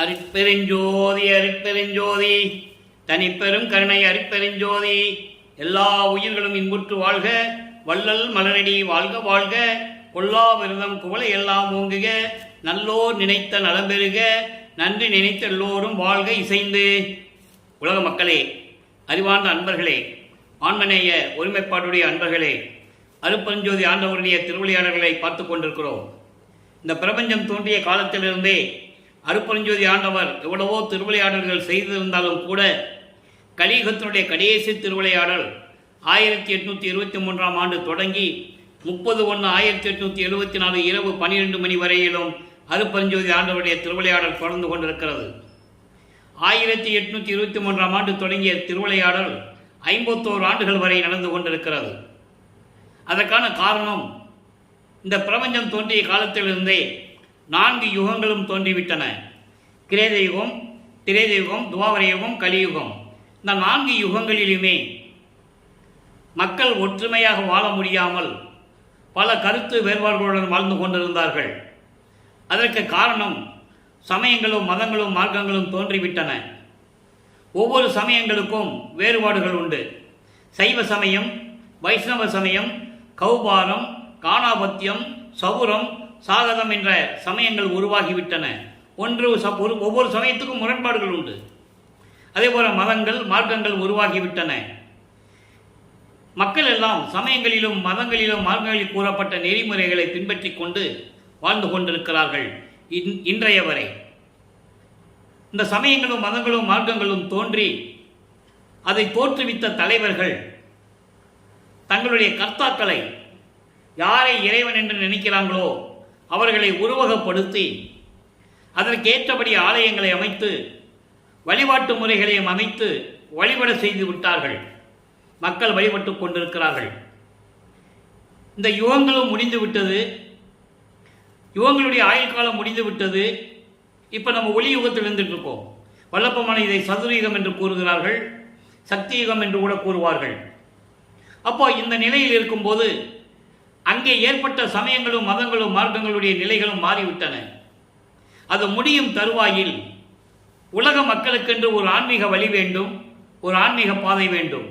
அருட்பெருஞ்சோதி அருட்பெருஞ்சோதி தனிப்பெரும் கருணை அருட்பெருஞ்சோதி. எல்லா உயிர்களும் இன்புற்று வாழ்க, வள்ளல் மலரடி வாழ்க வாழ்க, கொல்லா விரதம் குவளை எல்லாம் ஓங்குக, நல்லோர் நினைத்த நலம் பெறுக, நன்றி நினைத்த எல்லோரும் வாழ்க இசைந்து. உலக மக்களே, அறிவார்ந்த அன்பர்களே, ஆன்மநேய ஒருமைப்பாட்டுடைய அன்பர்களே, அருட்பெருஞ்சோதி ஆண்டவருடைய திருவிளையாடல்களை பார்த்து கொண்டிருக்கிறோம். இந்த பிரபஞ்சம் தோன்றிய காலத்திலிருந்தே அருட்பெருஞ்சோதி ஆண்டவர் எவ்வளவோ திருவிளையாடல்கள் செய்திருந்தாலும் கூட கலியுகத்தினுடைய கடைசி திருவிளையாடல் 1823ஆம் ஆண்டு தொடங்கி 30/1/1874 இரவு 12 மணி வரையிலும் அருட்பெருஞ்சோதி ஆண்டவருடைய திருவிளையாடல் தொடர்ந்து கொண்டிருக்கிறது. 1823ஆம் ஆண்டு தொடங்கிய திருவிளையாடல் 51 ஆண்டுகள் வரை நடந்து கொண்டிருக்கிறது. அதற்கான காரணம், இந்த பிரபஞ்சம் தோன்றிய காலத்திலிருந்தே 4 யுகங்களும் தோன்றிவிட்டன. கிரேத யுகம், திரேத யுகம், துவாபர யுகம், கலியுகம். இந்த 4 யுகங்களிலுமே மக்கள் ஒற்றுமையாக வாழ முடியாமல் பல கருத்து வேறுபாடுகளுடன் வாழ்ந்து கொண்டிருந்தார்கள். அதற்கு காரணம், சமயங்களும் மதங்களும் மார்க்கங்களும் தோன்றிவிட்டன. ஒவ்வொரு சமயங்களுக்கும் வேறுபாடுகள் உண்டு. சைவ சமயம், வைஷ்ணவ சமயம், கௌபாரம், காணாபத்தியம், சௌரம், சாகதம் என்ற சமயங்கள் உருவாகிவிட்டன. ஒவ்வொரு சமயத்துக்கும் முரண்பாடுகள் உண்டு. அதேபோல மதங்கள் மார்க்கங்கள் உருவாகிவிட்டன. மக்கள் எல்லாம் சமயங்களிலும் மதங்களிலும் மார்க்கங்களில் கூறப்பட்ட நெறிமுறைகளை பின்பற்றி கொண்டு வாழ்ந்து கொண்டிருக்கிறார்கள் இன்றைய வரை. இந்த சமயங்களும் மதங்களும் மார்க்கங்களும் தோன்றி அதை தோற்றுவித்த தலைவர்கள் தங்களுடைய கர்த்தாக்களை, யாரை இறைவன் என்று நினைக்கிறாங்களோ அவர்களை உருவகப்படுத்தி அதற்கேற்றபடி ஆலயங்களை அமைத்து வழிபாட்டு முறைகளையும் அமைத்து வழிபட செய்து விட்டார்கள். மக்கள் வழிபட்டு கொண்டிருக்கிறார்கள். இந்த யுகங்களும் முடிந்து விட்டது. யுகங்களுடைய ஆயுள் காலம் முடிந்து விட்டது. இப்போ நம்ம ஒளி யுகத்தில் இருந்துட்டு இருக்கோம். வல்லப்பமான இதை சதுரயுகம் என்று கூறுகிறார்கள், சக்தி யுகம் என்று கூட கூறுவார்கள். அப்போ இந்த நிலையில் இருக்கும்போது அங்கே ஏற்பட்ட சமயங்களும் மதங்களும் மார்க்கங்களுடைய நிலைகளும் மாறிவிட்டன. அது முடியும் தருவாயில் உலக மக்களுக்கென்று ஒரு ஆன்மீக வழி வேண்டும், ஒரு ஆன்மீக பாதை வேண்டும்.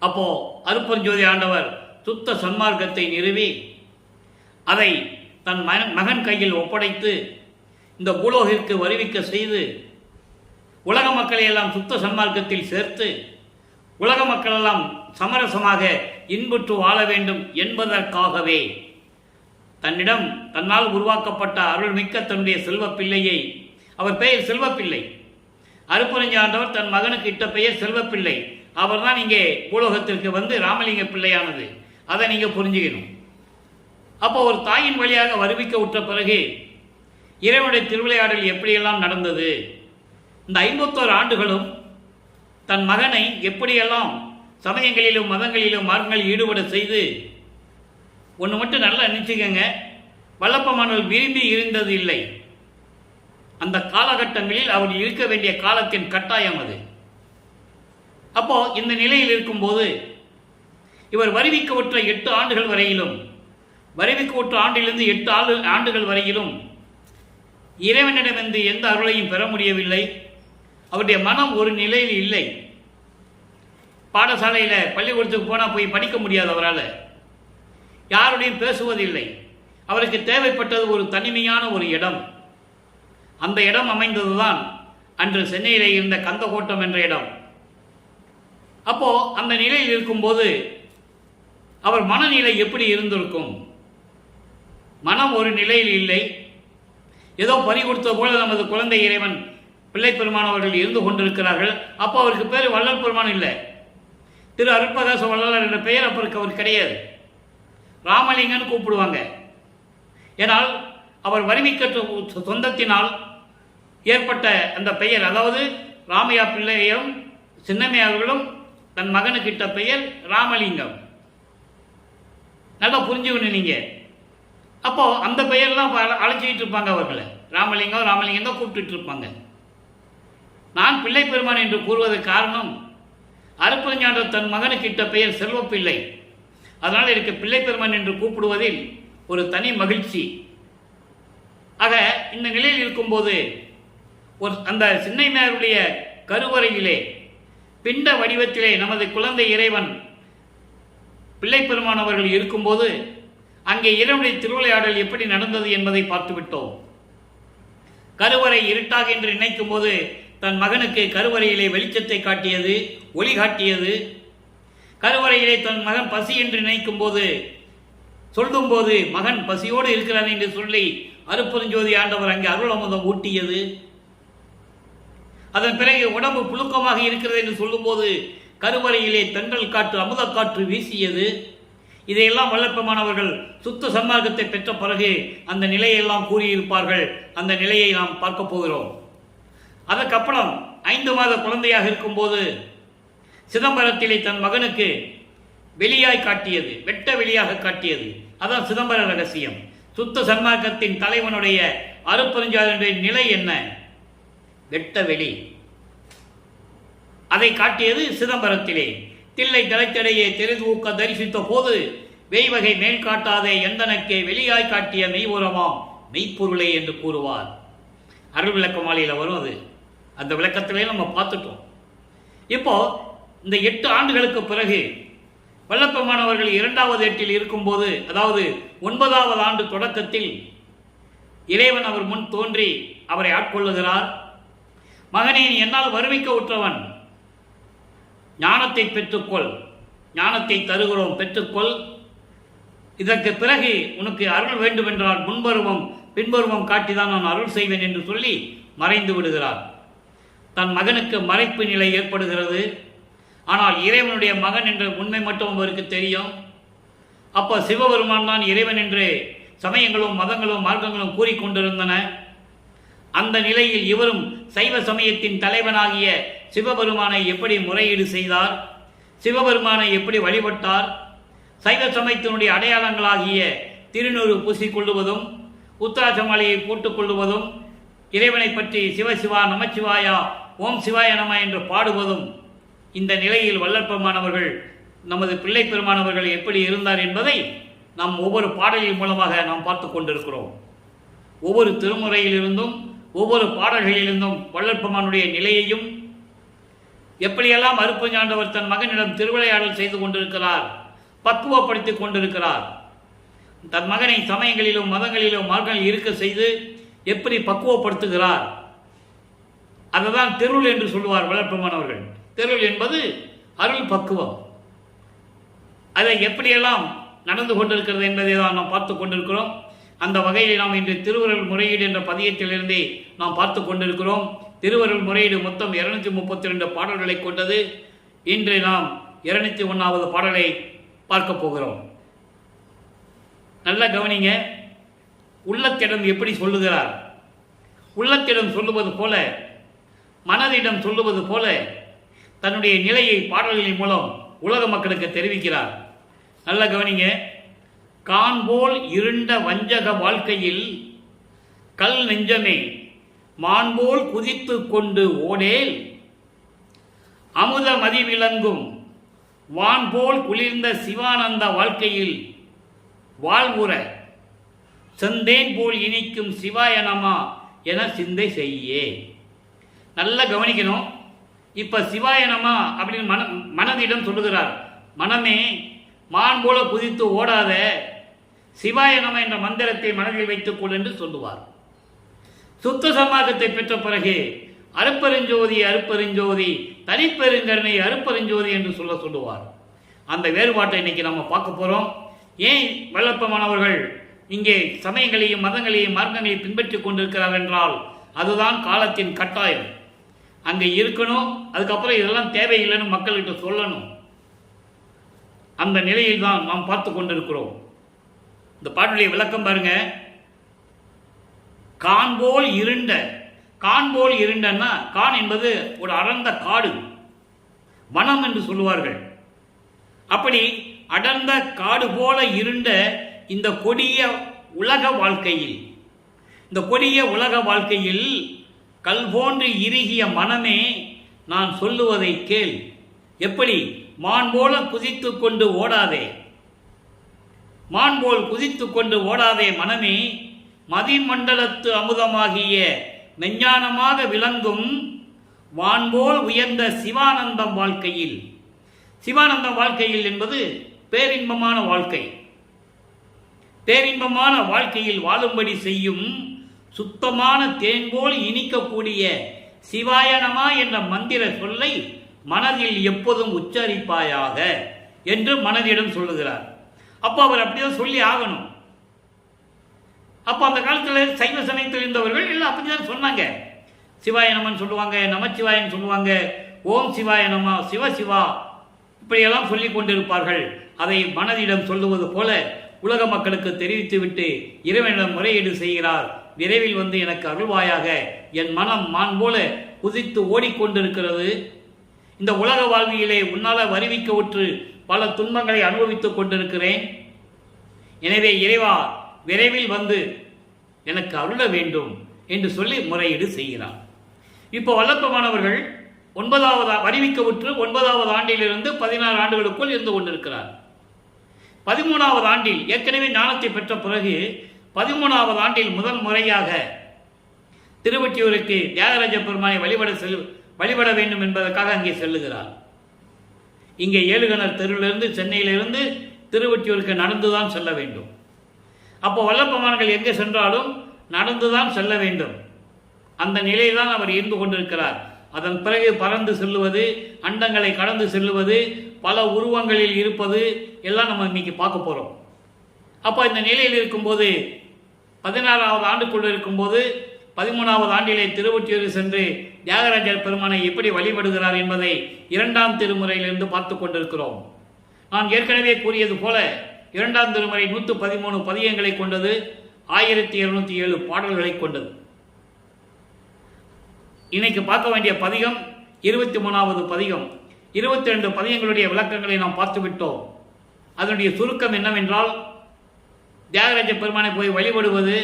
அப்போ அருட்பெருஞ்சோதி ஆண்டவர் சுத்த சன்மார்க்கத்தை நிறுவி அதை தன் மகன் கையில் ஒப்படைத்து இந்த பூலோகிற்கு வருவிக்க செய்து உலக மக்களை எல்லாம் சுத்த சன்மார்க்கத்தில் சேர்த்து உலக மக்களெல்லாம் சமரசமாக இன்புற்று வாழ வேண்டும் என்பதற்காகவே தன்னால் உருவாக்கப்பட்ட அருள்மிக்க தன்னுடைய செல்வ பிள்ளையை, அவர் பெயர் செல்வப்பிள்ளை, அருட்பெருஞ்சோதி ஆண்டவர் தன் மகனுக்கு இட்ட பெயர் செல்வப்பிள்ளை. அவர் தான் இங்கே பூலோகத்திற்கு வந்து ராமலிங்க பிள்ளையானது. அதை நீங்கள் புரிஞ்சுக்கணும். அப்போ ஒரு தாயின் வழியாக வருவிக்க உற்ற பிறகு இறைவனுடைய திருவிளையாடல் எப்படியெல்லாம் நடந்தது, இந்த 51 ஆண்டுகளும் தன் மகனை எப்படியெல்லாம் சமயங்களிலும் மதங்களிலும் மார்க்கங்களில் ஈடுபட செய்து, ஒன்று மட்டும் நல்லா நினைச்சுக்கங்க, வல்லப்பமானவர் விரும்பி இருந்தது இல்லை. அந்த காலகட்டங்களில் அவர் இருக்க வேண்டிய காலத்தின் கட்டாயம் அது. அப்போ இந்த நிலையில் இருக்கும்போது இவர் வருவிக்க உற்ற 8 ஆண்டுகள் வரையிலும், வருவிக்க உற்ற ஆண்டிலிருந்து 8 ஆண்டுகள் வரையிலும் இறைவனிடமிருந்து எந்த அருளையும் பெற முடியவில்லை. அவருடைய மனம் ஒரு நிலையில் இல்லை. பாடசாலையில் பள்ளிக்கூடத்துக்கு போனால் போய் படிக்க முடியாது அவரால். யாருடையும் பேசுவதில்லை. அவருக்கு தேவைப்பட்டது ஒரு தனிமையான ஒரு இடம். அந்த இடம் அமைந்ததுதான் அன்று சென்னையில் இருந்த கந்தகோட்டம் என்ற இடம். அப்போ அந்த நிலையில் இருக்கும்போது அவர் மனநிலை எப்படி இருந்திருக்கும்? மனம் ஒரு நிலையில் இல்லை. ஏதோ பறி கொடுத்த போல நமது குழந்தை இறைவன் பிள்ளை பெருமானவர்கள் இருந்து கொண்டிருக்கிறார்கள். அப்போ அவருக்கு பேர் வள்ளல் பெருமான் இல்லை, திரு அருட்பிரகாச வள்ளலார் என்ற பெயர் அப்பருக்கு அவர் கிடையாது. ராமலிங்கன்னு கூப்பிடுவாங்க. ஏனால் அவர் வறுமைக்கற்ற சொந்தத்தினால் ஏற்பட்ட அந்த பெயர், அதாவது ராமையா பிள்ளையும் சின்னம்மையார்களும் தன் மகனுக்கிட்ட பெயர் ராமலிங்கம். நல்லா புரிஞ்சுக்கணும் நீங்க. அப்போ அந்த பெயர்லாம் அழைச்சிக்கிட்டு இருப்பாங்க அவர்களை. ராமலிங்கம் ராமலிங்கம் தான் கூப்பிட்டு இருப்பாங்க. நான் பிள்ளை பெருமான் என்று கூறுவதற்கு காரணம், அருட்பெருஞ்சோதி தன் மகனுக்கிட்ட பெயர் செல்வப்பிள்ளை. அதனால் எனக்கு பிள்ளை பெருமான் என்று கூப்பிடுவதில் ஒரு தனி மகிழ்ச்சி. ஆக இந்த நிலையில் இருக்கும்போது அந்த சின்னையருடைய கருவறையிலே பிண்ட வடிவத்திலே நமது குழந்தை இறைவன் பிள்ளை பெருமானவர்கள் இருக்கும்போது அங்கே இறைவனுடைய திருவிளையாடல் எப்படி நடந்தது என்பதை பார்த்துவிட்டோம். கருவறை இருட்டாக என்று நினைக்கும் போது தன் மகனுக்கு கருவறையிலே வெளிச்சத்தை காட்டியது, ஒளி காட்டியது. கருவறையிலே தன் மகன் பசி என்று நினைக்கும் போது சொல்லும் போது மகன் பசியோடு இருக்கிறான் என்று சொல்லி அருட்பெருஞ்சோதி ஆண்டவர் அங்கே அருள் அமுதம் ஊட்டியது. அதன் பிறகு உடம்பு புழுக்கமாக இருக்கிறது என்று சொல்லும்போது கருவறையிலே தென்றல் காற்று அமுத காற்று வீசியது. இதையெல்லாம் வல்லற்பமானவர்கள் சுத்த சன்மார்க்கத்தை பெற்ற பிறகு அந்த நிலையெல்லாம் கூறியிருப்பார்கள். அந்த நிலையை நாம் பார்க்க போகிறோம். அதற்கப்புறம் 5 மாத குழந்தையாக இருக்கும்போது சிதம்பரத்திலே தன் மகனுக்கு வெளியாய் காட்டியது, வெட்ட வெளியாக காட்டியது. அதான் சிதம்பர ரகசியம். சுத்த சன்மார்க்கத்தின் தலைவனுடைய அருட்பெருஞ்சாதியினுடைய நிலை என்ன? வெட்ட வெளி. அதை காட்டியது சிதம்பரத்திலே. தில்லை தலைத்தடையே தெரிந்து ஊக்க தரிசித்த போது வெய்வகை மேல் காட்டாதே எந்தனக்கே வெளியாய் காட்டிய மெய்புறமாம் மெய்ப்பொருளே என்று கூறுவார். அருள் விளக்க மாலையில் வரும் அது. அந்த விளக்கத்திலே நம்ம பார்த்துட்டோம். இப்போ இந்த 8 ஆண்டுகளுக்கு பிறகு வல்லப்பெருமானவர்கள் 2வது ஏட்டில் இருக்கும்போது, அதாவது 9வது ஆண்டு தொடக்கத்தில் இறைவன் அவர் முன் தோன்றி அவரை ஆட்கொள்ளுகிறார். மகனே, நீ என்னால் வருவிக்க உற்றவன், ஞானத்தை பெற்றுக்கொள், ஞானத்தை தருகிறோம், பெற்றுக்கொள். இதற்கு பிறகு உனக்கு அருள் வேண்டுமென்றால் முன்பருவம் பின்பருவம் காட்டிதான் நான் அருள் செய்வேன் என்று சொல்லி மறைந்து விடுகிறார். தன் மகனுக்கு மறைப்பு நிலை ஏற்படுகிறது. ஆனால் இறைவனுடைய மகன் என்ற உண்மை மட்டும் அவருக்கு தெரியும். அப்போ சிவபெருமான் தான் இறைவன் என்று சமயங்களும் மதங்களும் மார்க்கங்களும் கூறிக்கொண்டிருந்தன. அந்த நிலையில் இவரும் சைவ சமயத்தின் தலைவனாகிய சிவபெருமானை எப்படி முறையீடு செய்தார், சிவபெருமானை எப்படி வழிபட்டார், சைவ சமயத்தினுடைய அடையாளங்களாகிய திருநூறு பூசிக்கொள்ளுவதும், உத்தராட்ச மாலையை போட்டுக்கொள்ளுவதும், இறைவனை பற்றி சிவசிவா நமச்சிவாயா ஓம் சிவாய நம என்று பாடுவதும், இந்த நிலையில் வல்லற்பெருமானவர்கள் நமது பிள்ளை பெருமானவர்கள் எப்படி இருந்தார் என்பதை நாம் ஒவ்வொரு பாடலின் மூலமாக நாம் பார்த்து கொண்டிருக்கிறோம். ஒவ்வொரு திருமுறையிலிருந்தும் ஒவ்வொரு பாடல்களிலிருந்தும் வல்லற்பெருமானுடைய நிலையையும், எப்படியெல்லாம் அருட்பெருஞ்சாண்டவர் தன் மகனிடம் திருவிளையாடல் செய்து கொண்டிருக்கிறார், பக்குவப்படுத்திக் கொண்டிருக்கிறார், தன் மகனை சமயங்களிலும் மதங்களிலும் மார்க்கங்களில் இருக்க செய்து எப்படி பக்குவப்படுத்துகிறார். அதுதான் திருள் என்று சொல்லுவார் வல்லற்பெருமானவர்கள். திருள் என்பது அருள் பக்குவம். அதை எப்படியெல்லாம் நடந்து கொண்டிருக்கிறது என்பதை தான் நாம் பார்த்து கொண்டிருக்கிறோம். அந்த வகையில் நாம் இன்று திருவருள் முறையீடு என்ற பதியத்திலிருந்தே நாம் பார்த்து கொண்டிருக்கிறோம். திருவருள் முறையீடு மொத்தம் 232 பாடல்களை கொண்டது. இன்று நாம் 201வது பாடலை பார்க்க போகிறோம். நல்லா கவனிங்க. உள்ளத்திடம் எப்படி சொல்லுகிறார்? உள்ளத்திடம் சொல்லுவது போல, மனதிடம் சொல்லுவது போல தன்னுடைய நிலையை பாடல்களின் மூலம் உலக மக்களுக்கு தெரிவிக்கிறார். நல்ல கவனிங்க. காண்போல் இருண்ட வஞ்சக வாழ்க்கையில் கல் நெஞ்சமே மான்போல் குதித்து கொண்டு ஓடேல் அமுத மதி விளங்கும் வான்போல் குளிர்ந்த சிவானந்த வாழ்க்கையில் வாழ்வுற செந்தேன் போல் இனிக்கும் சிவாயனமா என சிந்தை செய்யே. நல்லா கவனிக்கணும். இப்ப சிவாயனமா அப்படின்னு மனதிடம் சொல்லுகிறார். மனமே, மான் போல குதித்து ஓடாத, சிவாயனமா என்ற மந்திரத்தை மனதில் வைத்துக் கொள் என்று சொல்லுவார். சுத்த சமாகத்தை பெற்ற பிறகு அருட்பெருஞ்சோதி அருட்பெருஞ்சோதி தனிப்பெருங்கருணை அருட்பெருஞ்சோதி என்று சொல்லுவார். அந்த வேறுபாட்டை இன்னைக்கு நம்ம பார்க்க போறோம். ஏன் வல்லற்பமானவர்கள் இங்கே சமயங்களையும் மதங்களையும் மார்க்கங்களையும் பின்பற்றி கொண்டிருக்கிறார் என்றால் அதுதான் காலத்தின் கட்டாயம். அங்கே இருக்கணும், அதுக்கப்புறம் இதெல்லாம் தேவையில்லைன்னு மக்கள்கிட்ட சொல்லணும். அந்த நிலையில் தான் நாம் பார்த்து கொண்டிருக்கிறோம். இந்த பாட்டுடைய விளக்கம் பாருங்க. காண்போல் இருண்ட, காண்போல் இருண்டன்னா, கான் என்பது ஒரு அடர்ந்த காடு, வனம் என்று சொல்லுவார்கள். அப்படி அடர்ந்த காடு போல இருண்ட இந்த கொடிய உலக வாழ்க்கையில், இந்த கொடிய உலக வாழ்க்கையில் கல் போன்று இறுகிய மனமே, நான் சொல்லுவதை கேள். எப்படி? மான் போல குதித்து கொண்டு ஓடாதே, மான் போல் குதித்து கொண்டு ஓடாதே மனமே, மதிமண்டலத்து அமுதமாகிய மெஞ்ஞானமாக விளங்கும் வான்போல் உயர்ந்த சிவானந்தம் வாழ்க்கையில். சிவானந்தம் வாழ்க்கையில் என்பது பேரின்பமான வாழ்க்கை. பேரின்பமான வாழ்க்கையில் வாழும்படி செய்யும் சுத்தமான தேன்போல் இனிக்கக்கூடிய சிவாயனமா என்ற மந்திர சொல்லை மனதில் எப்போதும் உச்சரிப்பாயாக என்று மனதிடம் சொல்லுகிறார். அப்போ அவர் அப்படிதான் சொல்லி ஆகணும். அப்போ அந்த காலத்தில் சைவ சமயத்தில் இருந்தவர்கள் எல்லாம் அப்படிதான் சொன்னாங்க. சிவாயனமன் சொல்லுவாங்க, நமச்சிவாயன் சொல்லுவாங்க, ஓம் சிவாயனமா, சிவசிவா, இப்படியெல்லாம் சொல்லி கொண்டிருப்பார்கள். அதை மனதிடம் சொல்லுவது போல உலக மக்களுக்கு தெரிவித்துவிட்டு இறைவனிடம் முறையீடு செய்கிறார். விரைவில் வந்து எனக்கு அருள்வாயாக, என் மனம் மான் போல குதித்து ஓடிக்கொண்டிருக்கிறது. இந்த உலக வாழ்வியிலே உன்னால் வருவிக்க உற்று பல துன்பங்களை அனுபவித்துக் கொண்டிருக்கிறேன். எனவே இறைவா, விரைவில் வந்து எனக்கு அருள வேண்டும் என்று சொல்லி முறையீடு செய்கிறார். இப்போ வல்லப்பமானவர்கள் 9வது வருவிக்க உற்று 9வது ஆண்டிலிருந்து 16 ஆண்டுகளுக்குள் இருந்து கொண்டிருக்கிறார். 13வது ஆண்டில் ஏற்கனவே ஞானத்தை பெற்ற பிறகு 13வது ஆண்டில் முதல் முறையாக திருவொற்றியூருக்கு தியாகராஜ பெருமானை வழிபட வேண்டும் என்பதற்காக அங்கே செல்லுகிறார். இங்கே ஏழுகணர் தெருவிலிருந்து சென்னையிலிருந்து திருவொற்றியூருக்கு நடந்துதான் செல்ல வேண்டும். அப்போ வல்லப்பமான்கள் எங்கே சென்றாலும் நடந்துதான் செல்ல வேண்டும். அந்த நிலையில்தான் அவர் இருந்து கொண்டிருக்கிறார். அதன் பிறகு பறந்து செல்லுவது, அண்டங்களை கடந்து செல்லுவது, பல உருவங்களில் இருப்பது எல்லாம் நம்ம இன்னைக்கு பார்க்க போகிறோம். அப்போ இந்த நிலையில் இருக்கும்போது 16வது ஆண்டுக்குள் இருக்கும்போது 13வது ஆண்டிலே திருவொற்றியூர் சென்று தியாகராஜர் பெருமானை எப்படி வழிபடுகிறார் என்பதை 2ஆம் திருமுறையிலிருந்து பார்த்து கொண்டிருக்கிறோம். நான் ஏற்கனவே கூறியது போல 2ஆம் திருமுறை 113 பதியங்களை கொண்டது, 1207 பாடல்களை கொண்டது. இன்னைக்கு பார்க்க வேண்டிய பதிகம் 23வது பதிகம். 22 பதியங்களுடைய விளக்கங்களை நாம் பார்த்துவிட்டோம். அதனுடைய சுருக்கம் என்னவென்றால், தியாகராஜ பெருமானை போய் வழிபடுவது,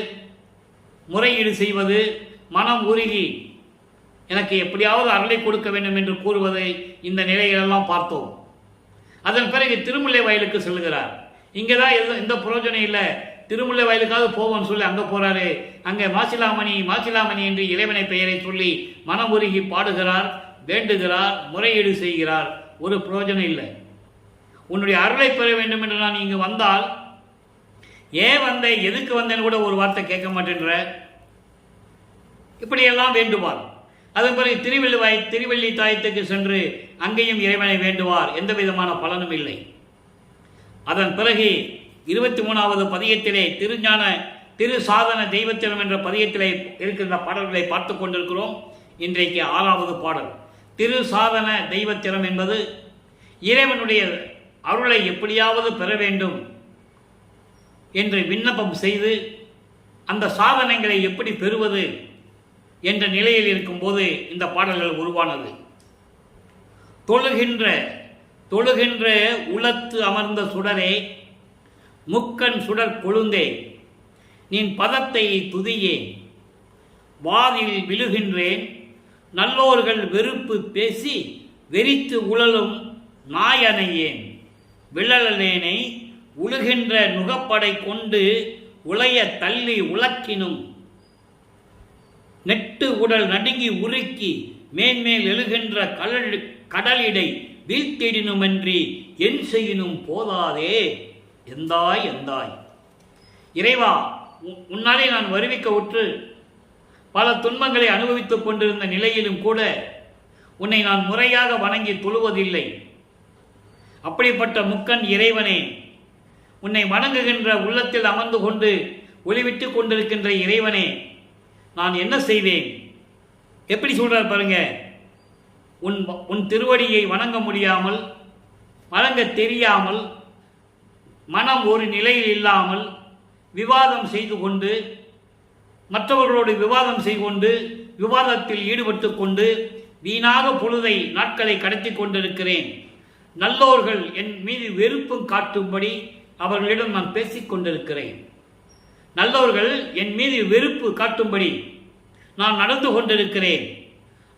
முறையீடு செய்வது, மனம் உருகி எனக்கு எப்படியாவது அருளை கொடுக்க வேண்டும் என்று கூறுவதை இந்த நிலையிலெல்லாம் பார்த்தோம். அதன் பிறகு திருமுல்லை வயலுக்கு செல்கிறார். இங்கே தான் எந்த பிரயோஜனம் இல்லை, திருமுல்லை வயலுக்காவது போவோம்னு சொல்லி அங்கே போகிறாரு. அங்கே மாசிலாமணி மாசிலாமணி என்று இறைவனை பெயரை சொல்லி மனம் உருகி பாடுகிறார், வேண்டுகிறார், முறையீடு செய்கிறார். ஒரு பிரயோஜனம் இல்லை. உன்னுடைய அருளை பெற வேண்டும் என்று நான் இங்கு வந்தால் ஏன் வந்தேன், எதுக்கு வந்தேன்னு கூட ஒரு வார்த்தை கேட்க மாட்டேன்ற, இப்படியெல்லாம் வேண்டுவார். அதன் பிறகு திருவள்ளி தாயத்துக்கு சென்று அங்கேயும் இறைவனை வேண்டுவார். எந்த விதமான பலனும் இல்லை. அதன் பிறகு 23வது பதியத்திலே திரு சாதன தெய்வத்திடம் என்ற பதியத்திலே இருக்கின்ற பாடல்களை பார்த்து கொண்டிருக்கிறோம். இன்றைக்கு 6வது பாடல். திரு சாதன தெய்வத்திடம் என்பது இறைவனுடைய அருளை எப்படியாவது பெற வேண்டும் என்று விண்ணப்பம் செய்து அந்த சாதனைகளை எப்படி பெறுவது என்ற நிலையில் இருக்கும்போது இந்த பாடல்கள் உருவானது. தொழுகின்ற உளத்து அமர்ந்த சுடரே, முக்கண் சுடர் கொழுந்தே, நின் பதத்தை துதியேன், வாதில் விழுகின்றேன், நல்லோர்கள் வெறுப்பு பேசி வெறித்து உழலும் நாயனையேன், விழலேனை உழுகின்ற நுகப்படை கொண்டு உளைய தள்ளி உலக்கினும், நெட்டு உடல் நடுங்கி உருக்கி மேன்மேல் எழுகின்ற கடலிடை வீழ்த்திடினுமென்றி என் செய்யினும் போதாதே, எந்தாய் எந்தாய். இறைவா, உன்னாலே நான் வருவிக்க உற்று பல துன்பங்களை அனுபவித்துக் கொண்டிருந்த நிலையிலும் கூட உன்னை நான் முறையாக வணங்கி தொழுவதில்லை. அப்படிப்பட்ட முக்கண் இறைவனே, உன்னை வணங்குகின்ற உள்ளத்தில் அமர்ந்து கொண்டு ஒளிவிட்டு கொண்டிருக்கின்ற இறைவனே, நான் என்ன செய்வேன்? எப்படி சொல்றார் பாருங்க. உன் திருவடியை வணங்க முடியாமல், வணங்க தெரியாமல், மனம் ஒரு நிலையில் இல்லாமல் விவாதம் செய்து கொண்டு, மற்றவர்களோடு விவாதம் செய்து கொண்டு, விவாதத்தில் ஈடுபட்டு கொண்டு வீணாக பொழுதை நாட்களை கடத்தி கொண்டிருக்கிறேன். நல்லோர்கள் என் மீது வெறுப்பு காட்டும்படி அவர்களிடம் நான் பேசிக் கொண்டிருக்கிறேன். நல்லவர்கள் என் மீது வெறுப்பு காட்டும்படி நான் நடந்து கொண்டிருக்கிறேன்.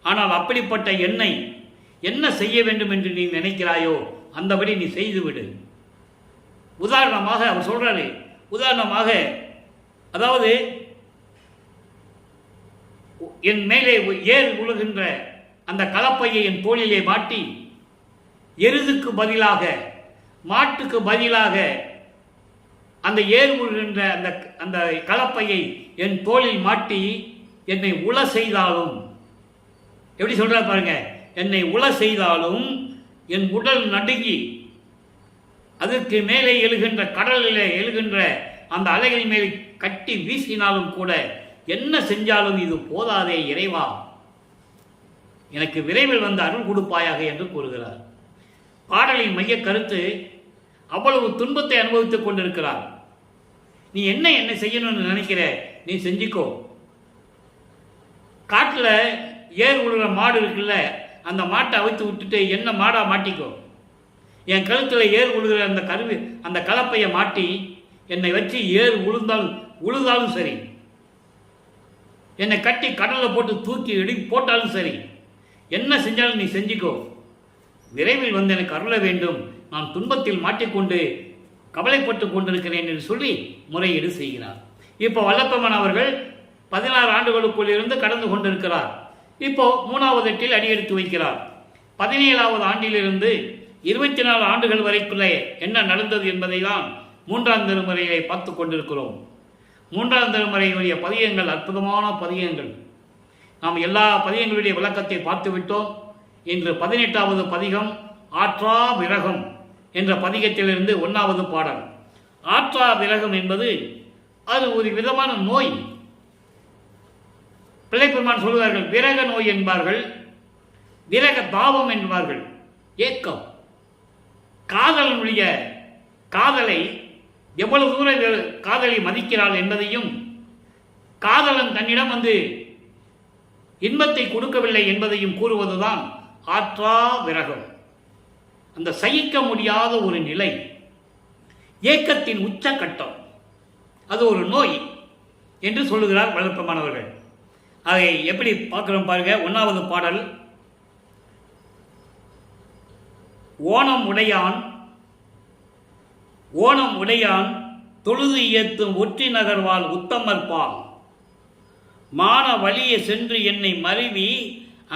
ஆனால் அப்படிப்பட்ட என்னை என்ன செய்ய வேண்டும் என்று நீ நினைக்கிறாயோ அந்தபடி நீ செய்துவிடு. உதாரணமாக அவர் சொல்றாரு, உதாரணமாக அதாவது என் மேலே ஏர் உழுகின்ற அந்த கலப்பையை என் தோளிலே மாட்டி, எருதுக்கு பதிலாக மாட்டுக்கு பதிலாக அந்த ஏர் உழுகின்ற அந்த அந்த கலப்பையை என் தோளில் மாட்டி என்னை உழ செய்தாலும், எப்படி சொல்ற பாருங்க, என்னை உழ செய்தாலும் என் உடல் நடுங்கி அதற்கு மேலே எழுகின்ற கடலில் எழுகின்ற அந்த அலைகள் மேல் கட்டி வீசினாலும் கூட என்ன செஞ்சாலும் இது போதாதே இறைவா, எனக்கு விரைவில் வந்து அருள் கொடுப்பாயாக என்று கூறுகிறார். பாடலின் மைய கருத்து, அவ்வளவு துன்பத்தை அனுபவித்துக் கொண்டிருக்கிறார். நீ என்ன செய்யணும்னு நினைக்கிற, நீ செஞ்சுக்கோ. காட்டில் ஏர் உழுற மாடு இருக்குல்ல, அந்த மாட்டை அவித்து விட்டுட்டு என்ன மாடா மாட்டிக்கோ. என் கழுத்தில் ஏர் உழுகிற அந்த கலப்பையை மாட்டி என்னை வச்சு ஏர் உழுதாலும் சரி, என்னை கட்டி கடலில் போட்டு தூக்கி போட்டாலும் சரி, என்ன செஞ்சாலும் நீ செஞ்சுக்கோ. விரைவில் வந்து எனக்கு அருள வேண்டும், நான் துன்பத்தில் மாட்டிக்கொண்டு கவலைப்பட்டு கொண்டிருக்கிறேன் என்று சொல்லி முறையீடு செய்கிறார். இப்போ வல்லப்பெருமான் அவர்கள் 16 ஆண்டுகளுக்குள் இருந்து கடந்து கொண்டிருக்கிறார். இப்போ 3வது எட்டில் அடியெடுத்து வைக்கிறார். 17வது ஆண்டிலிருந்து 24 ஆண்டுகள் வரைக்குள்ளே என்ன நடந்தது என்பதை தான் 3ஆம் திருமுறையை பார்த்து கொண்டிருக்கிறோம். 3ஆம் திருமுறையுடைய பதிகங்கள் அற்புதமான பதிகங்கள். நாம் எல்லா பதிகங்களுடைய விளக்கத்தை பார்த்து விட்டோம். இன்று 18வது பதிகம் ஆற்றா விரகம் என்ற பதிகத்திலிருந்து 1வது பாடல். ஆற்றா விரகம் என்பது அது ஒரு விதமான நோய். பிள்ளைப்பெருமான் சொல்வார்கள், விரக நோய் என்பார்கள், விரக தாபம் என்பார்கள். ஏக்கம், காதலனுடைய காதலை எவ்வளவு தூரம் காதலை மதிக்கிறாள் என்பதையும், காதலன் தன்னிடம் வந்து இன்பத்தை கொடுக்கவில்லை என்பதையும் கூறுவதுதான் ஆற்றா விரகம். அந்த சகிக்க முடியாத ஒரு நிலை, ஏக்கத்தின் உச்சக்கட்டம், அது ஒரு நோய் என்று சொல்லுகிறார் வல்லப்பெருமானவர்கள். அதை எப்படி பார்க்கிறோம் பாருங்க. 1வது பாடல், ஓணம் உடையான் தொழுது ஏத்தும் ஒற்றி நகர்வால் உத்தமர்பால் மான வழியே சென்று என்னை மருவி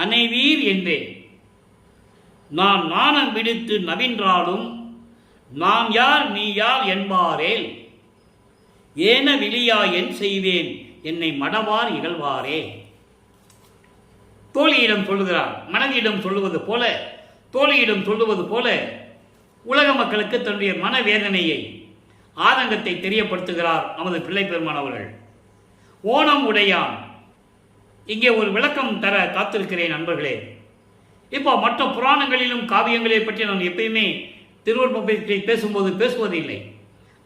அனைவீர் என்றேன். நான் நாணம் விடுத்து நவின்றாலும் நான் யார் நீ யார் என்பாரேல், ஏன விழியா என் செய்வேன் என்னை மடவார் இகழ்வாரே. தோழியிடம் சொல்லுகிறார், மனைவியிடம் சொல்லுவது போல, தோழியிடம் சொல்லுவது போல உலக மக்களுக்கு தன்னுடைய மனவேதனையை, ஆதங்கத்தை தெரியப்படுத்துகிறார் நமது பிள்ளைப்பெருமான் அவர்கள். ஓணம் உடையான், இங்கே ஒரு விளக்கம் தர காத்திருக்கிறேன் நண்பர்களே. இப்போ மற்ற புராணங்களிலும் காவியங்களை பற்றி நான் எப்பயுமே திருவள்ளுவர் பற்றி பேசும்போது பேசுவதில்லை.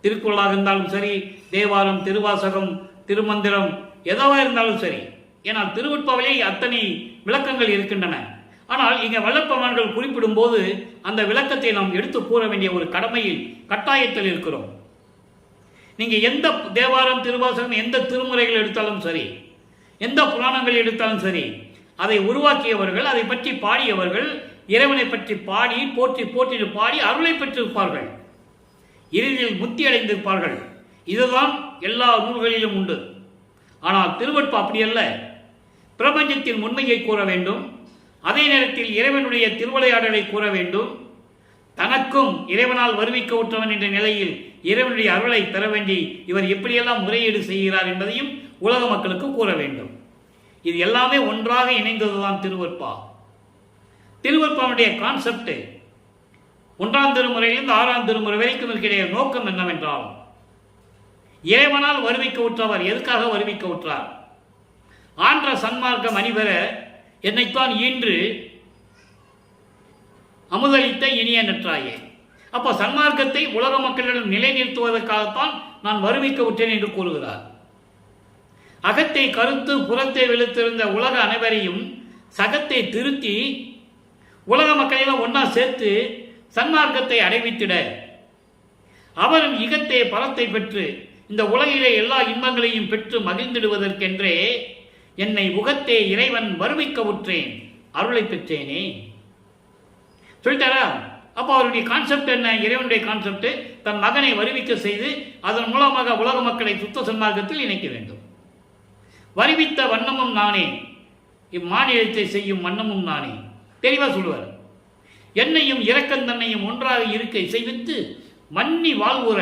திருக்குறளாக இருந்தாலும் சரி, தேவாரம், திருவாசகம், திருமந்திரம் எதுவாக இருந்தாலும் சரி. ஏனால் திருவள்ளுவரிலே அத்தனை விளக்கங்கள் இருக்கின்றன. ஆனால் இங்கே வல்லப்பெருமான்கள் குறிப்பிடும் போது அந்த விளக்கத்தை நாம் எடுத்து கூற வேண்டிய ஒரு கடமையில், கட்டாயத்தில் இருக்கிறோம். நீங்க எந்த தேவாரம், திருவாசகம், எந்த திருமுறைகள் எடுத்தாலும் சரி, எந்த புராணங்கள் எடுத்தாலும் சரி, அதை உருவாக்கியவர்கள், அதை பற்றி பாடியவர்கள் இறைவனை பற்றி பாடி போற்றி போற்றி பாடி அருளை பெற்றிருப்பார்கள், இறுதியில் முத்தி அடைந்திருப்பார்கள். இதுதான் எல்லா நூல்களிலும் உண்டு. ஆனால் திருவட்பா அப்படி அல்ல. பிரபஞ்சத்தின் உண்மையை கூற வேண்டும், அதே நேரத்தில் இறைவனுடைய திருவிளையாடலை கூற வேண்டும், தனக்கும் இறைவனால் வருவிக்க உற்றவன் என்ற நிலையில் இறைவனுடைய அருளை பெற வேண்டி இவர் எப்படியெல்லாம் முறையீடு செய்கிறார் என்பதையும் உலக மக்களுக்கு கூற வேண்டும். இது எல்லாமே ஒன்றாக இணைந்ததுதான் திருவற்பா. திருவற்பாவுடைய கான்செப்ட் 1ஆம் திருமுறையிலிருந்து 6ஆம் திருமுறை வரைக்கும் இருக்கிற நோக்கம் என்னவென்றால், இறைவனால் வருவிக்க உற்றவர் எதுக்காக வருவிக்க உற்றார்? ஆன்ற சன்மார்க்கம் அணிபெற என்னைத்தான் ஈன்று அமுதளித்த இனிய நற்றாயே. அப்போ சன்மார்க்கத்தை உலக மக்களிடம் நிலைநிறுத்துவதற்காகத்தான் நான் வருவிக்க விட்டேன் என்று கூறுகிறார். அகத்தை கருத்து புறத்தை வெளுத்திருந்த உலக அனைவரையும் சகத்தை திருத்தி உலக மக்களையும் ஒன்னா சேர்த்து சன்மார்க்கத்தை அடைவித்திட, அவரும் இகத்தை பலத்தை பெற்று இந்த உலகிலே எல்லா இன்பங்களையும் பெற்று மகிழ்ந்திடுவதற்கென்றே என்னை உகத்தே இறைவன் வருவிக்க உற்றேன், அருளை பெற்றேனே சொல்லிட்டாரா? அப்போ அவருடைய கான்செப்ட் என்ன? இறைவனுடைய கான்செப்ட் தன் மகனை வருவிக்க செய்து அதன் மூலமாக உலக மக்களை சுத்த சன்மார்க்கத்தில் இணைக்க வேண்டும். வருவித்த வண்ணமும் நானே, இம்மாநிலத்தை செய்யும் மன்னமும் நானே. தெளிவாக சொல்லுவார். என்னையும் இரக்கந்தன்னையும் ஒன்றாக இருக்க செய்வித்து மன்னி வாழ்வுற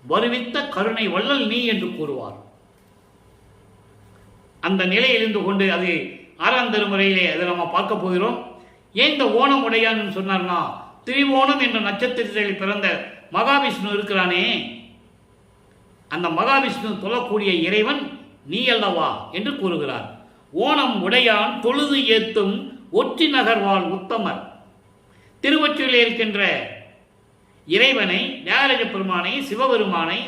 வருவித்த கருணை வள்ளல் நீ என்று கூறுவார். அந்த நிலையில் இருந்து கொண்டு அது 6ஆம் திருமுறையிலே அதை நம்ம பார்க்க போகிறோம். ஏன் இந்த ஓணம் உடையான்னு சொன்னார்னா, திரிவோணம் என்ற நட்சத்திரத்தில் பிறந்த மகாவிஷ்ணு இருக்கிறானே, அந்த மகாவிஷ்ணு தொழக்கூடிய இறைவன் நீ அல்லவா என்று கூறுகிறார். ஓணம் உடையான் தொழுது ஏத்தும் ஒற்றி நகர்வாள் உத்தமர். திருவொற்றியில் இருக்கின்ற இறைவனை, தியாகராஜ பெருமானை, சிவபெருமானை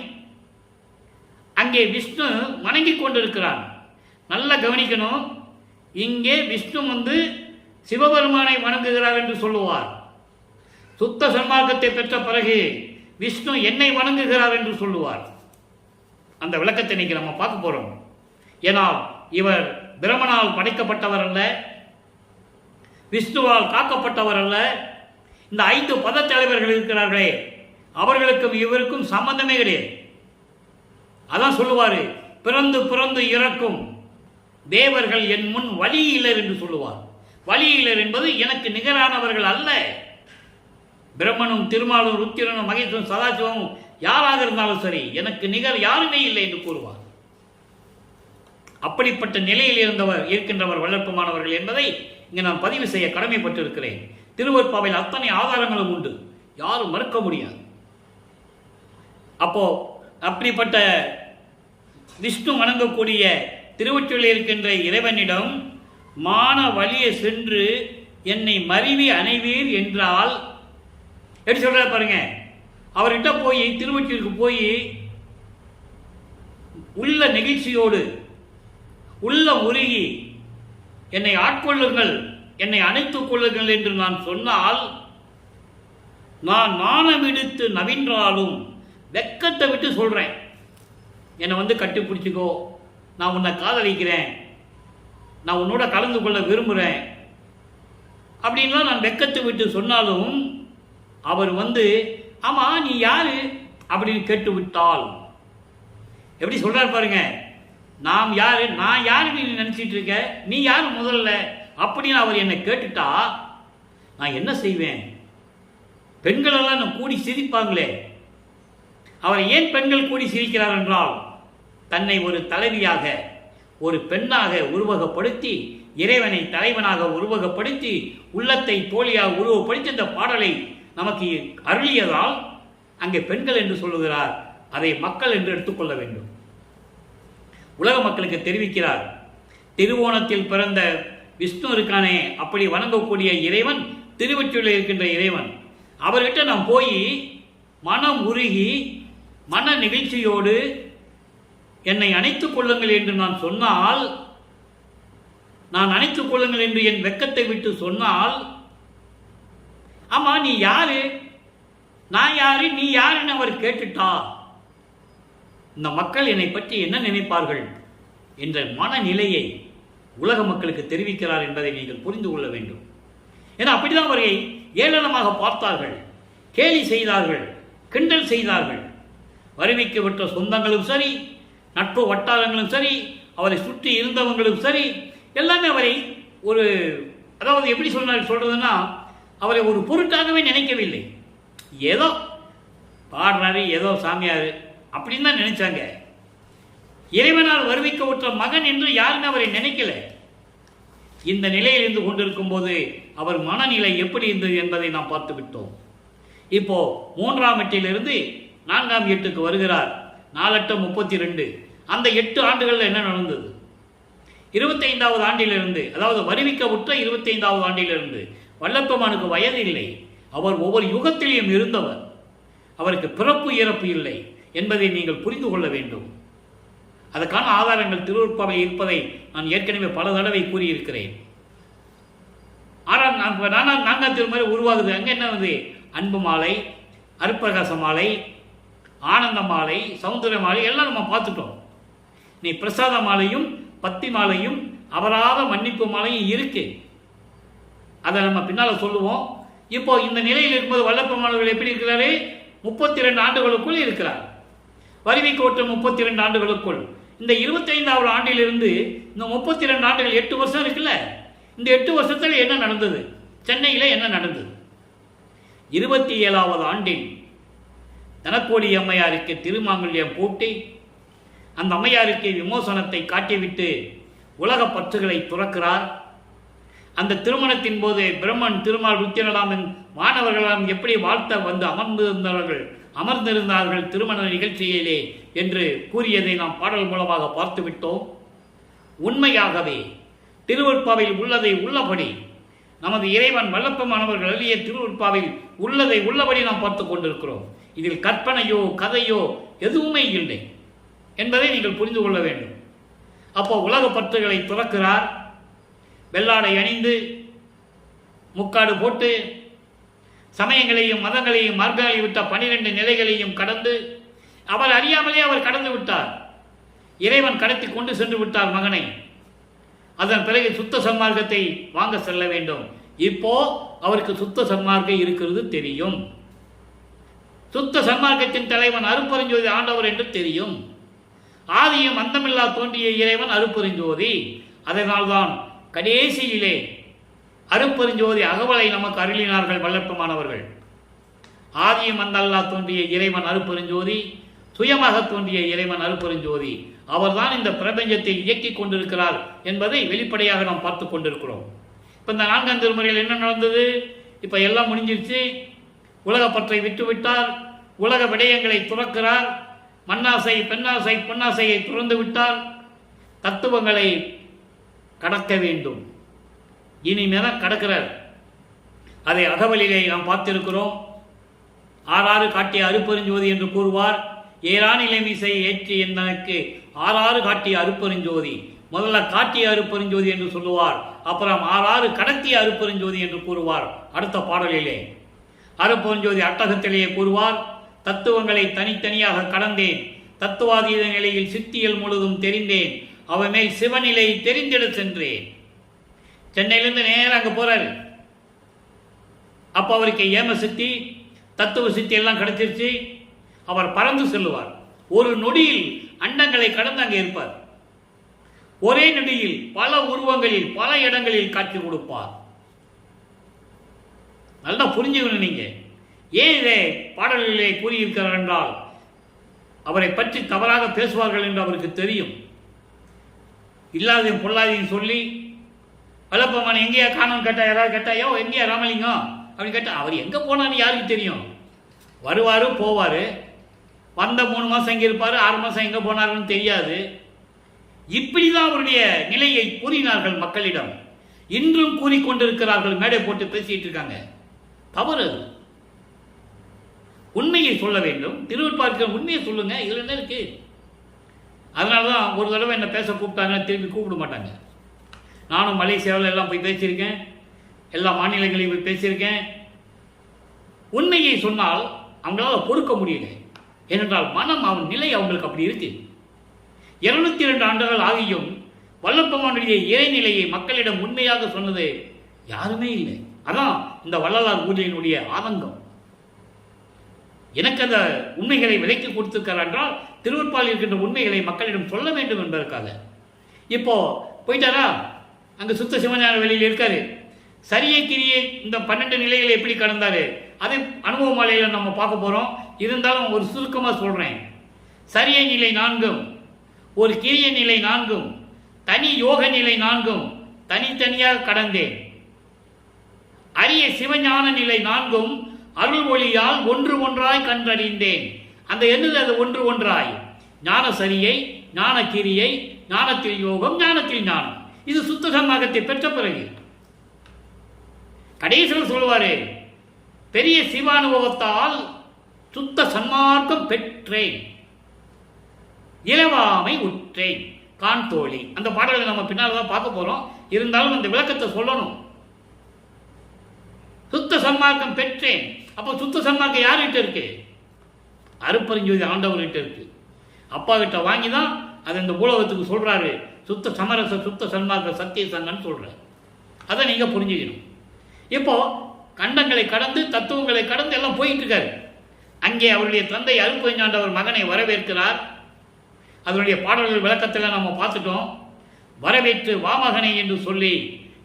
அங்கே விஷ்ணு வணங்கி கொண்டிருக்கிறான். நல்லா கவனிக்கணும். இங்கே விஷ்ணு சிவபெருமானை வணங்குகிறார் என்று சொல்லுவார். சுத்த சன்மார்க்கத்தை பெற்ற பிறகு விஷ்ணு என்னை வணங்குகிறார் என்று சொல்லுவார். அந்த விளக்கத்தை இன்னைக்கு நம்ம பார்க்க போறோம். ஏனால் இவர் பிரமனால் படைக்கப்பட்டவர் அல்ல, விஷ்ணுவால் காக்கப்பட்டவர் அல்ல. இந்த 5 பத தலைவர்கள் இருக்கிறார்களே, அவர்களுக்கும் இவருக்கும் சம்பந்தமே கிடையாது. அதான் சொல்லுவாரு, பிறந்து பிறந்து இறக்கும் தேவர்கள் என் முன் வழியிலர் என்று சொல்லுவார். வழியிலர் என்பது எனக்கு நிகரானவர்கள் அல்ல. பிரம்மனும் திருமாலும் ருத்திரனும் மகேஸ்வரனும் சதாசிவமும் யாராக இருந்தாலும் சரி, எனக்கு நிகர் யாருமே இல்லை என்று கூறுவார். அப்படிப்பட்ட நிலையில் இருக்கின்றவர் வல்லற்பமானவர்கள் என்பதை இங்கு நான் பதிவு செய்ய கடமைப்பட்டிருக்கிறேன். திருவருட்பாவையில் அத்தனை ஆதாரங்களும் உண்டு, யாரும் மறுக்க முடியாது. அப்போ அப்படிப்பட்ட விஷ்ணு வணங்கக்கூடிய திருவொற்றியில் இருக்கின்ற இறைவனிடம் மான வழியை சென்று என்னை மருவி அணைவீர் என்றால் எப்படி சொல்ற பாருங்க. அவர்கிட்ட போய் திருவொற்றிற்கு போய் உள்ள நெகிழ்ச்சியோடு உள்ள உருகி என்னை ஆட்கொள்ளுங்கள், என்னை அணைத்துக் கொள்ளுங்கள் என்று நான் சொன்னால், நான் நாணம் எடுத்து நவின்றாலும் வெக்கத்தை விட்டு சொல்றேன், என்னை கட்டிப்பிடிச்சிக்கோ, நான் உன்னை காதலிக்கிறேன், நான் உன்னோட கலந்து கொள்ள விரும்புகிறேன் அப்படின்லாம் நான் வெக்கத்தை விட்டு சொன்னாலும், அவர் ஆமா நீ யாரு அப்படின்னு கேட்டு விட்டால் எப்படி சொல்றார் பாருங்க. நாம் யாரு, நான் யாருன்னு நீ நினைச்சிட்டு இருக்க, நீ யாரு முதல்ல அப்படின்னு அவர் என்னை கேட்டுட்டா நான் என்ன செய்வேன்? பெண்கள் எல்லாம் கூடி சிரிப்பாங்களே. அவர் ஏன் பெண்கள் கூடி சிரிக்கிறார் என்றால், தன்னை ஒரு தலைவியாக, ஒரு பெண்ணாக உருவகப்படுத்தி, இறைவனை தலைவனாக உருவகப்படுத்தி, உள்ளத்தை தோழியாக உருவப்படுத்தி இந்த பாடலை நமக்கு அருளியதால் அங்கே பெண்கள் என்று சொல்லுகிறார். அதை மக்கள் என்று எடுத்துக்கொள்ள வேண்டும். உலக மக்களுக்கு தெரிவிக்கிறார். திருவோணத்தில் பிறந்த விஷ்ணு இருக்கானே, அப்படி வணங்கக்கூடிய இறைவன் திருவொற்றியில் இருக்கின்ற இறைவன். அவர்கிட்ட நான் போய் மனம் உருகி மன நிகழ்ச்சியோடு என்னை அணைத்துக் கொள்ளுங்கள் என்று நான் சொன்னால், நான் அணைத்துக் கொள்ளுங்கள் என்று என் வெக்கத்தை விட்டு சொன்னால், ஆமா நீ யாரு, நான் யாரு, நீ யாருன்னு அவர் கேட்டுட்டா இந்த மக்கள் என்னை பற்றி என்ன நினைப்பார்கள் என்ற மனநிலையை உலக மக்களுக்கு தெரிவிக்கிறார் என்பதை நீங்கள் புரிந்து கொள்ள வேண்டும். ஏன்னா அப்படிதான் அவரை ஏளனமாக பார்த்தார்கள், கேலி செய்தார்கள், கிண்டல் செய்தார்கள். வருவிக்கு விட்ட சொந்தங்களும் சரி, நட்பு வட்டாரங்களும் சரி, அவரை சுற்றி இருந்தவங்களும் சரி, எல்லாமே அவரை ஒரு, அதாவது எப்படி சொல்றதுன்னா, அவரை ஒரு பொருட்டாகவே நினைக்கவில்லை. ஏதோ பாடுறாரு, ஏதோ சாமியார் அப்படின்னு தான் நினைச்சாங்க. இறைவனால் வருவிக்க விட்ட மகன் என்று யாருமே அவரை நினைக்கல. இந்த நிலையில் இருந்து கொண்டிருக்கும் போது அவர் மனநிலை எப்படி இருந்தது என்பதை நாம் பார்த்து விட்டோம். இப்போ 3ஆம் எட்டிலிருந்து 4ஆம் எட்டுக்கு வருகிறார். 4×8 32. அந்த 8 ஆண்டுகளில் என்ன நடந்தது? 25வது ஆண்டிலிருந்து, அதாவது வருவிக்க விட்ட 25வது ஆண்டிலிருந்து வல்லப்பெருமானுக்கு வயது இல்லை. அவர் ஒவ்வொரு யுகத்திலையும் இருந்தவர். அவருக்கு பிறப்பு இறப்பு இல்லை என்பதை நீங்கள் புரிந்து கொள்ள வேண்டும். அதற்கான ஆதாரங்கள் திருவருட்பாவையில் இருப்பதை நான் ஏற்கனவே பல தடவை கூறியிருக்கிறேன். ஆனால் 4ஆம் திருமுறை உருவாகுது. அங்கே என்ன வந்து அன்பு மாலை, அருட்பிரகாச மாலை, ஆனந்த மாலை, சௌந்தர மாலை எல்லாம் நம்ம பார்த்துட்டோம். நீ பிரசாத மாலையும் பத்தி மாலையும் அபராத மன்னிப்பு மாலையும் இருக்கு. அதை நம்ம பின்னால் சொல்லுவோம். இப்போ இந்த நிலையில் இருக்கும்போது வல்லப்பெருமானவர்கள் எப்படி இருக்கிறாரு? 32 ஆண்டுகளுக்குள் இருக்கிறார். வருவிக்கு ஒற்ற 32 ஆண்டுகளுக்குள் இந்த 25வது ஆண்டிலிருந்து இந்த 32 ஆண்டுகள் 8 வருஷம் இருக்குல்ல, இந்த 8 வருஷத்தில் என்ன நடந்தது, சென்னையில் என்ன நடந்தது? 27வது ஆண்டில் தனக்கோடி அம்மையாருக்கு திருமாங்கல்யம் பூட்டி அந்த அம்மையாருக்கு விமோசனத்தை காட்டிவிட்டு உலக பற்றுகளை துறக்கிறார். அந்த திருமணத்தின் போது பிரம்மன் திருமால் ருத்திரராமன் மாணவர்களாம் எப்படி வாழ்த்த வந்து அமர்ந்திருந்தார்கள் திருமண நிகழ்ச்சியிலே என்று கூறியதை நாம் பாடல் மூலமாக பார்த்துவிட்டோம். உண்மையாகவே திருவருட்பாவில் உள்ளதை உள்ளபடி நமது இறைவன் வல்லப்பமானவர்கள் எழுதிய திருவருட்பாவில் உள்ளதை உள்ளபடி நாம் பார்த்து கொண்டிருக்கிறோம். இதில் கற்பனையோ கதையோ எதுவுமே இல்லை என்பதை நீங்கள் புரிந்து கொள்ள வேண்டும். அப்போ உலக பற்றுகளை துறக்கிறார். வெள்ளாடை அணிந்து முக்காடு போட்டு சமயங்களையும் மதங்களையும் மார்க்கங்களை விட்ட 12 நிலைகளையும் கடந்து அவர் அறியாமலே அவர் கடந்து விட்டார். இறைவன் கடத்தி கொண்டு சென்று விட்டார் மகனை. அதன் பிறகு சுத்த சன்மார்க்கத்தை வாங்க செல்ல வேண்டும். இப்போ அவருக்கு சுத்த சன்மார்க்கம் இருக்கிறது தெரியும். சுத்த சன்மார்க்கத்தின் தலைவன் அருப்பெருஞ்சோதி ஆண்டவர் என்று தெரியும். ஆதியும் அந்தமில்லா தோன்றிய இறைவன் அருப்பெருஞ்சோதி. அதனால்தான் கடைசியிலே அருப்பெருஞ்சோதி அகவலை நமக்கு அருளினார்கள் வல்லற்பமானவர்கள். ஆதியும் அந்தல்லா தோன்றிய இறைவன் அருப்பெருஞ்சோதி, சுயமாக தோன்றிய இறைவன் அருப்பெருஞ்சோதி. அவர்தான் இந்த பிரபஞ்சத்தை இயக்கிக் கொண்டிருக்கிறார் என்பதை வெளிப்படையாக நாம் பார்த்து கொண்டிருக்கிறோம். இப்போ இந்த 4ஆம் திருமுறையில் என்ன நடந்தது? இப்போ எல்லாம் முடிஞ்சிருச்சு. உலக பற்றை விட்டுவிட்டார். உலக விடயங்களை துறக்கிறார். மண்ணாசை பெண்ணாசை பொன்னாசையை துறந்து விட்டார். தத்துவங்களை கடக்க வேண்டும். இனிமேல கடக்கிறார். அதை அகவலிலே நாம் பார்த்திருக்கிறோம். ஆறாறு காட்டிய அருப்பெருஞ்சோதி என்று கூறுவார். ஏறான் இளமிசை ஏற்றி எனக்கு ஆறாறு காட்டிய அருப்பெருஞ்சோதி. முதல்ல காட்டிய அருப்பெருஞ்சோதி என்று சொல்லுவார். அப்புறம் ஆறாறு கடத்திய அருப்பெருஞ்சோதி என்று கூறுவார். அடுத்த பாடலிலே அருப்பெருஞ்சோதி அட்டகத்திலேயே கூறுவார். தத்துவங்களை தனித்தனியாக கடந்தேன். தத்துவாதீத நிலையில் சித்தியல் முழுதும் தெரிந்தேன். அவன் சிவநிலை தெரிந்திட சென்றேன். சென்னையிலிருந்து நேரம் அங்கே போறாரு. அப்போ அவருக்கு ஏம சித்தி தத்துவ சித்தி எல்லாம் கிடைச்சிருச்சு. அவர் பறந்து செல்லுவார். ஒரு நொடியில் அண்டங்களை கடந்து அங்கே இருப்பார். ஒரே நொடியில் பல உருவங்களில் பல இடங்களில் காட்சி கொடுப்பார். நல்லா புரிஞ்சுக்கணும். நீங்க ஏன் இதை பாடல்களிலே கூறியிருக்கிறார் என்றால் அவரை பற்றி தவறாக பேசுவார்கள் என்று அவருக்கு தெரியும். இல்லாதையும் பொல்லாதையும் சொல்லி வல்லப்பமான எங்கேயா காணோன்னு கேட்டா, யாராவது கேட்டா யோ எங்கேயா ராமலிங்கம் அப்படின்னு கேட்டா அவர் எங்கே போனான்னு யாருக்கு தெரியும்? வருவார் போவார். வந்த 3 மாதம் எங்கே இருப்பார், 6 மாதம் எங்கே போனாருன்னு தெரியாது. இப்படிதான் அவருடைய நிலையை கூறினார்கள் மக்களிடம். இன்றும் கூறிக்கொண்டிருக்கிறார்கள். மேடை போட்டு பேசிட்டு இருக்காங்க. தவறு. உண்மையை சொல்ல வேண்டும். திருவருட்பாவிற்கு உண்மையை சொல்லுங்க. இதில் என்ன இருக்கு? அதனால தான் ஒரு தடவை என்னை பேச கூப்பிட்டாங்க, திரும்பி கூப்பிட மாட்டாங்க. நானும் மலேசியாவில் எல்லாம் போய் பேசியிருக்கேன். எல்லா மாநிலங்களையும் போய் பேசியிருக்கேன். உண்மையை சொன்னால் அவங்களால பொறுக்க முடியல. ஏனென்றால் மனம் அவன் நிலை அவங்களுக்கு அப்படி இருக்கு. 202 ஆண்டுகள் ஆகியும் வல்லப்பமானுடைய இறைநிலையை மக்களிடம் உண்மையாக சொன்னது யாருமே இல்லை. அதான் இந்த வள்ளலார் ஊழியனுடைய ஆதங்கம். எனக்கு அந்த உண்மைகளை விலைக்கு கொடுத்திருக்கிறார் என்றால் திருவருட்பால் இருக்கின்ற உண்மைகளை மக்களிடம் சொல்ல வேண்டும் என்பதற்காக. இப்போ போயிட்டாரா, அங்கே சுத்த சிவஞான வெளியில் இருக்காரு. சரியை கிரியை இந்த 12 நிலைகளை எப்படி கடந்தாரு அதை அனுபவ மாலையில் நம்ம பார்க்க போறோம். இருந்தாலும் ஒரு சுருக்கமாக சொல்றேன். சரியை நிலை 4, ஒரு கிரிய நிலை 4, தனி யோக நிலை 4 தனித்தனியாக கடந்தேன். அரிய சிவஞான நிலை 4 அருள் ஒளியால் ஒன்று ஒன்றாய் கண்டறிந்தேன். அந்த என்னது? அது ஒன்று ஒன்றாய் ஞான சரியை, ஞான கிரியை, ஞானத்தில் யோகம், ஞானத்தில் ஞானம். இது சுத்த சன்மார்க்கத்தை பெற்ற பிறகு கடைசியில் சொல்வாரு, பெரிய சிவானுபவத்தால் சுத்த சன்மார்க்கம் பெற்றேன், இலவாமை உற்றேன் கான் தோழி. அந்த பாடல்களை நம்ம பின்னால் தான் பார்க்க போறோம். இருந்தாலும் அந்த விளக்கத்தை சொல்லணும். சுத்த சன்மார்க்கம் பெற்றேன். அப்போ சுத்த சன்மார்க்கம் யார்கிட்ட இருக்கு? அருப்பெருஞ்சோதி ஆண்டவர்கிட்ட இருக்கு. அப்பா கிட்ட வாங்கி தான் அது இந்த உலகத்துக்கு சொல்றாரு. சுத்த சமரச சுத்த சன்மார்க்க சத்திய சங்கன்னு சொல்றாரு. அதை நீங்க புரிஞ்சுக்கணும். இப்போ கண்டங்களை கடந்து தத்துவங்களை கடந்து எல்லாம் போயிட்டு இருக்காரு. அங்கே அவருடைய தந்தை அருப்பெருஞ்சாண்டவர் மகனை வரவேற்கிறார். அதனுடைய பாடல்கள் விளக்கத்தில் நம்ம பார்த்துட்டோம். வரவேற்று வாமகனை என்று சொல்லி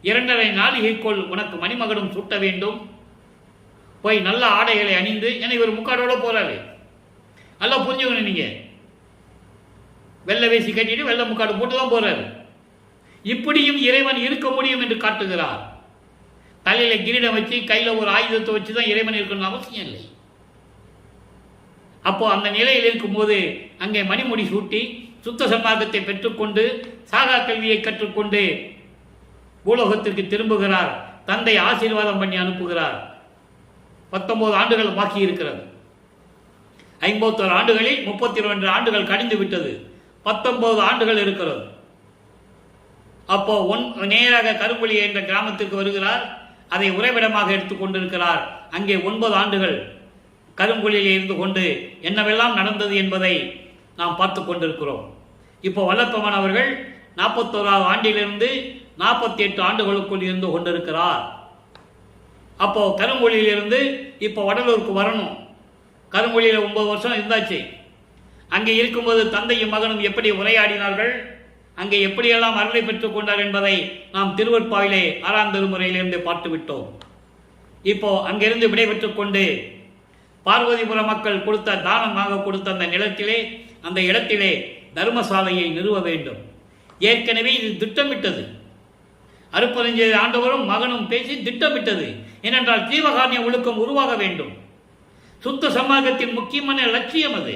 2.5 நாளிகைக்குள் உனக்கு மணிமகனும் சூட்ட வேண்டும். போய் நல்ல ஆடைகளை அணிந்து, ஏன்னா இவர் முக்காடோட போறாரு, நல்லா புரிஞ்சுக்கணும் நீங்க. வெள்ளை வேசி கட்டிட்டு வெள்ளை முக்காடு போட்டு தான் போறாரு. இப்படியும் இறைவன் இருக்க முடியும் என்று காட்டுகிறார். தலையில கிரீடம் வச்சு கையில ஒரு ஆயுதத்தை வச்சு தான் இறைவன் இருக்கணும்னு அவசியம் இல்லை. அப்போ அந்த நிலையில் இருக்கும்போது அங்கே மணிமுடி சூட்டி சுத்த சன்மார்க்கத்தை பெற்றுக்கொண்டு சாகா கல்வியை கற்றுக்கொண்டு பூலோகத்திற்கு திரும்புகிறார். தந்தை ஆசீர்வாதம் பண்ணி அனுப்புகிறார். 19 ஆண்டுகள் பாக்கி இருக்கிறது. 51 ஆண்டுகளில் 32 ஆண்டுகள் கடிந்து விட்டது. 19 ஆண்டுகள் இருக்கிறது. அப்போ நேராக கரும்புலி என்ற கிராமத்திற்கு வருகிறார். அதை உறைவிடமாக எடுத்துக்கொண்டிருக்கிறார். அங்கே 9 ஆண்டுகள் கரும்புலியில் இருந்து கொண்டு என்னவெல்லாம் நடந்தது என்பதை நாம் பார்த்து கொண்டிருக்கிறோம். இப்போ வல்லப்பமான் அவர்கள் 41ஆவது ஆண்டிலிருந்து 48 ஆண்டுகளுக்குள் இருந்து கொண்டிருக்கிறார். அப்போ கரும்புலியிலிருந்து இப்போ வடலூருக்கு வரணும். கரும்புலியில் 9 வருஷம் இருந்தாச்சு. அங்கே இருக்கும்போது தந்தையும் மகனும் எப்படி உரையாடினார்கள், அங்கே எப்படியெல்லாம் அருளை பெற்றுக் கொண்டார் என்பதை நாம் திருவற்பாவிலே 6ஆம் திருமுறையிலிருந்து பார்த்து விட்டோம். இப்போ அங்கிருந்து விடைபெற்றுக் கொண்டு பார்வதிபுர மக்கள் கொடுத்த தானமாக கொடுத்த அந்த நிலத்திலே, அந்த இடத்திலே தர்மசாலையை நிறுவ வேண்டும். ஏற்கனவே இது திட்டமிட்டது. அருப்பரஞ்சேரி ஆண்டவரும் மகனும் பேசி திட்டமிட்டது. ஏனென்றால் ஜீவகாருண்ய ஒழுக்கம் உருவாக வேண்டும். சுத்த சமாஜத்தின் முக்கியமான லட்சியம் அது.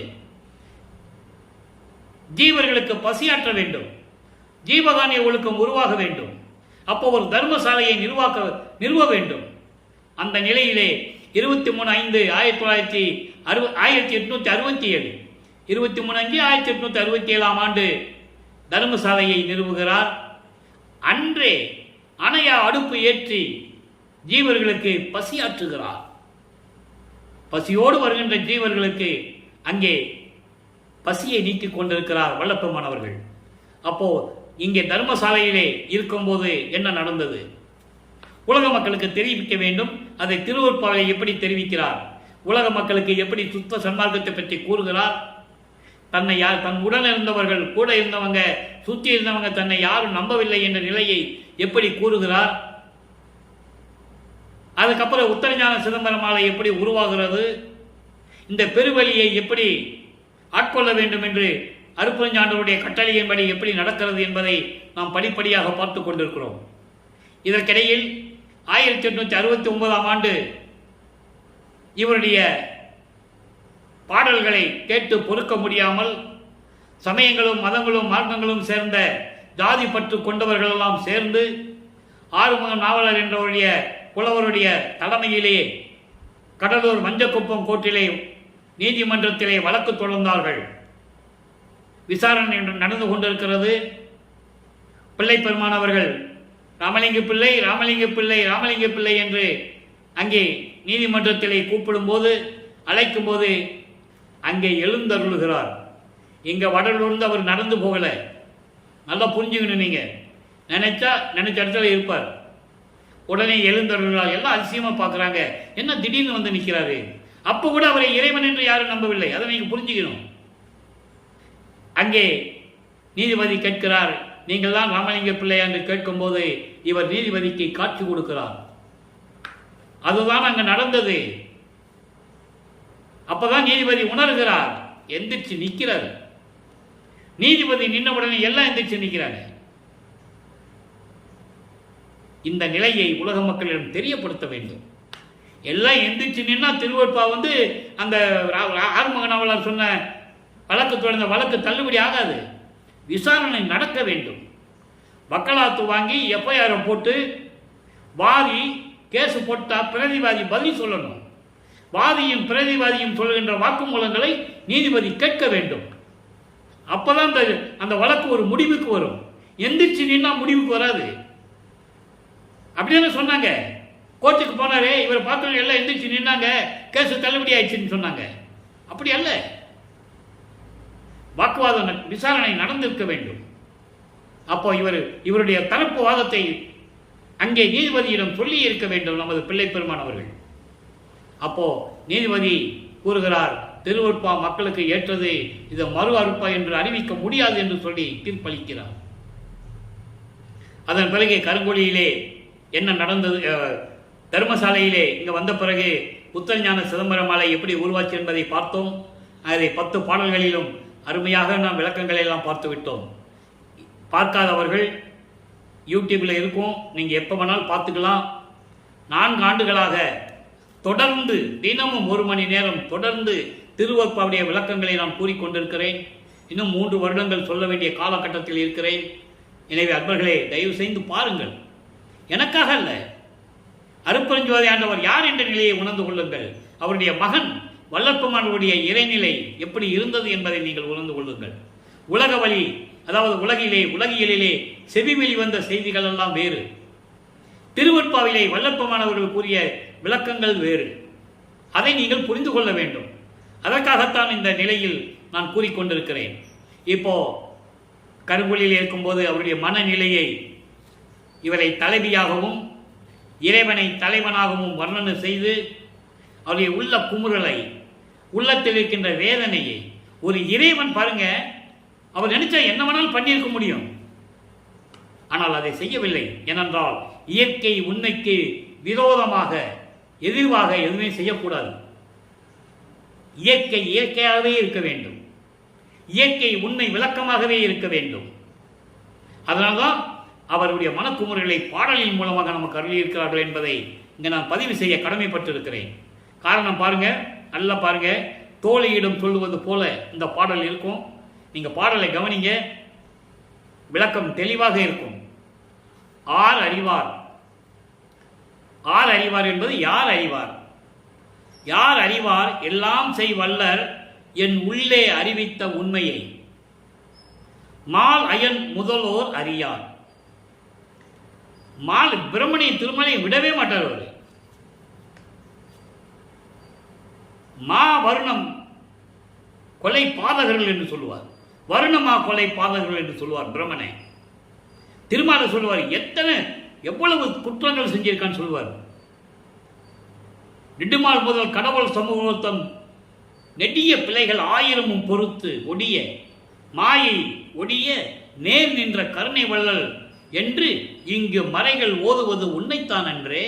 ஜீவர்களுக்கு பசியாற்ற வேண்டும், ஜீவகாருண்ய ஒழுக்கம் உருவாக வேண்டும். அப்போ ஒரு தர்மசாலையை நிறுவ வேண்டும். அந்த நிலையிலே 23/5/1867 23/5/1867 ஆண்டு தர்மசாலையை நிறுவுகிறார். அன்றே அணையா அடுப்பு ஏற்றி ஜீவர்களுக்கு பசியாற்றுகிறார். பசியோடு வருகின்ற ஜீவர்களுக்கு அங்கே பசியை நீக்கிக் கொண்டிருக்கிறார் வல்லப்பெருமான் அவர்கள். அப்போ இங்கே தர்மசாலையிலே இருக்கும்போது என்ன நடந்தது உலக மக்களுக்கு தெரிவிக்க வேண்டும். அதை திருவற்பாவை எப்படி தெரிவிக்கிறார், உலக மக்களுக்கு எப்படி சுத்த சன்மார்க்கத்தை பற்றி கூறுகிறார். தன்னை யார், தன் உடன் இருந்தவர்கள், கூட இருந்தவங்க, சுற்றி இருந்தவங்க தன்னை யாரும் நம்பவில்லை என்ற நிலையை எப்படி கூறுகிறார். அதுக்கப்புறம் உத்தரஞான சிதம்பரமாலை எப்படி உருவாகிறது, இந்த பெருவழியை எப்படி ஆட்கொள்ள வேண்டும் என்று அருப்பரஞ்சாண்டவருடைய கட்டளையின்படி எப்படி நடக்கிறது என்பதை நாம் படிப்படியாக பார்த்து கொண்டிருக்கிறோம். இதற்கிடையில் 1869ஆம் ஆண்டு இவருடைய பாடல்களை கேட்டு பொறுக்க முடியாமல் சமயங்களும் மதங்களும் மார்க்கங்களும் சேர்ந்த ஜாதி பற்று கொண்டவர்கள் எல்லாம் சேர்ந்து ஆறுமுகம் நாவலர் என்றவருடைய புலவருடைய தலைமையிலே கடலூர் மஞ்சக்குப்பம் கோர்ட்டிலே நீதிமன்றத்திலே வழக்கு தொடர்ந்தார்கள். விசாரணை நடந்து கொண்டிருக்கிறது. பிள்ளை பெருமான் அவர்கள் ராமலிங்க பிள்ளை ராமலிங்க பிள்ளை ராமலிங்க பிள்ளை என்று அங்கே நீதிமன்றத்திலே கூப்பிடும்போது, அழைக்கும் போது அங்கே எழுந்தருளுகிறார். இங்கே வடலூர்ந்து அவர் நடந்து போகல. நல்லா புரிஞ்சுக்கணும். நீங்க நினைச்ச இடத்துல இருப்பார். உடனே எழுந்தருள்கிறார். எல்லாம் அதிசயமா பார்க்குறாங்க, என்ன திடீர்னு வந்து நிற்கிறாரு. அப்போ கூட அவரை இறைவன் என்று யாரும் நம்பவில்லை. அதை நீங்க புரிஞ்சுக்கணும். அங்கே நீதிபதி கேட்கிறார், நீங்கள் தான் ராமலிங்க பிள்ளை என்று கேட்கும்போது இவர் நீதிபதிக்கு காட்சி கொடுக்கிறார். அதுதான் அங்க நடந்தது. அப்பதான் நீதிபதி உணர்கிறார், எந்திரிச்சு நிற்கிறார். நீதிபதி நின்ன உடனே எல்லாம் எந்திரிச்சு நிற்கிறாங்க. இந்த நிலையை உலக மக்களிடம் தெரியப்படுத்த வேண்டும். எல்லாம் எந்திரிச்சு நின்னா திருவற்பா வந்து அந்த ஆறுமுக நாவலர் சொன்ன வழக்கு தொடர்ந்த வழக்கு தள்ளுபடி ஆகாது. விசாரணை நடக்க வேண்டும். வக்காலத்து வாங்கி எஃப்ஐஆர் போட்டு வாதி கேஸ் போட்டா பிரதிவாதி பதில் சொல்லணும். வாதியும் பிரதிவாதியும் சொல்கின்ற வாக்குமூலங்களை நீதிபதி கேட்க வேண்டும். அப்பதான் அந்த வழக்கு ஒரு முடிவுக்கு வரும். எந்திரிச்சு நின்னா முடிவுக்கு வராது. அப்படின்னு சொன்னாங்க. கோர்ட்டுக்கு போனாரே, இவர் பார்த்து எல்லாம் எந்திரிச்சு நின்னாங்க, கேஸ் தள்ளுபடி ஆயிடுச்சுன்னு சொன்னாங்க. அப்படி அல்ல. வாக்குவாதம் விசாரணை நடந்திருக்க வேண்டும். அப்போ இவருடைய தரப்பு வாதத்தை அங்கே நீதிபதியிடம் சொல்லி இருக்க வேண்டும் நமது பிள்ளை பெருமான் அவர்கள். அப்போ நீதிபதி கூறுகிறார், திருவருட்பா மக்களுக்கு ஏற்றது, இது மறு அருட்பா என்று அறிவிக்க முடியாது என்று சொல்லி தீர்ப்பளிக்கிறார். அதன் பிறகு கருங்கொழியிலே என்ன நடந்தது, தர்மசாலையிலே இங்கே வந்த பிறகு புத்தஞான சிதம்பரம் மாலை எப்படி உருவாச்சு என்பதை பார்த்தோம். அதை 10 பாடல்களிலும் அருமையாக நாம் விளக்கங்களை எல்லாம் பார்த்து விட்டோம். பார்க்காதவர்கள் யூடியூப்பில் இருக்கும், நீங்கள் எப்போ வேணாலும் பார்த்துக்கலாம். 4 ஆண்டுகளாக தொடர்ந்து தினமும் 1 மணி நேரம் தொடர்ந்து திருவருட்பாவுடைய விளக்கங்களை நான் கூறிக்கொண்டிருக்கிறேன். இன்னும் 3 வருடங்கள் சொல்ல வேண்டிய காலகட்டத்தில் இருக்கிறேன். எனவே அன்பர்களே, தயவு செய்து பாருங்கள். எனக்காக அல்ல, அருட்பெருஞ்சோதி ஆண்டவர் யார் என்ற நிலையை உணர்ந்து கொள்ளுங்கள். அவருடைய மகன் வல்லற்பமானவருடைய இறைநிலை எப்படி இருந்தது என்பதை நீங்கள் உணர்ந்து கொள்ளுங்கள். உலக வழி, அதாவது உலகியலிலே செவிவெளி வந்த செய்திகள் எல்லாம் வேறு. திருவருட்பாவிலே வல்லற்பமானவர்கள் கூறிய விளக்கங்கள் வேறு. அதை நீங்கள் புரிந்து கொள்ள வேண்டும். அதற்காகத்தான் இந்த நிலையில் நான் கூறிக்கொண்டிருக்கிறேன். இப்போ கருங்கொழியில் இருக்கும்போது அவருடைய மனநிலையை, இவரை தலைவியாகவும் இறைவனை தலைவனாகவும் வர்ணனை செய்து அவருடைய உள்ள குமுறலை, உள்ளத்தில் இருக்கின்ற வேதனையை, ஒரு இறைவன் பாருங்க, அவர் நினைச்சா என்ன வேணாலும் பண்ணியிருக்க முடியும். ஆனால் அதை செய்யவில்லை. ஏனென்றால் இயற்கை உண்மைக்கு விரோதமாக எதிர்வாக எதுவுமே செய்யக்கூடாது. இயற்கை இயற்கையாகவே இருக்க வேண்டும். இயற்கை உண்மை விளக்கமாகவே இருக்க வேண்டும். அதனால்தான் அவருடைய மனக்குமுறைகளை பாடலின் மூலமாக நமக்கு அருளியிருக்கிறார்கள் என்பதை இங்கே நான் பதிவு செய்ய கடமைப்பட்டிருக்கிறேன். காரணம் பாருங்க, நல்லா பாருங்க, தோழியிடம் சொல்லுவது போல இந்த பாடல் இருக்கும். நீங்க பாடலை கவனிங்க, விளக்கம் தெளிவாக இருக்கும். ஆர் அறிவார், ஆர் அறிவார் என்பது யார் அறிவார், யார் அறிவார் எல்லாம் செய் வல்லர் என் உள்ளே அறிவித்த உண்மையை மால் அயன் முதலோர் அறியார். மால் பிரம்மனை திருமலை விடவே மாட்டார். அவர் மா வருணம் கொலை பாதகர்கள் என்று சொல்லுவார். வருணமா கொலை பாதகர்கள் என்று சொல்லுவார் பிரம்மனை. திருமால சொல்லுவார், எவ்வளவு குற்றங்கள் செஞ்சிருக்கான்னு சொல்லுவார். நெடுமால் முதல் கடவுள் சமூகத்தம் நெடிய பிள்ளைகள் 1000 பொறுத்து ஒடிய மாயை ஒடிய நேர் நின்ற கருணை வள்ளல் என்று இங்கு மறைகள் ஓதுவது உன்னைத்தான் என்றே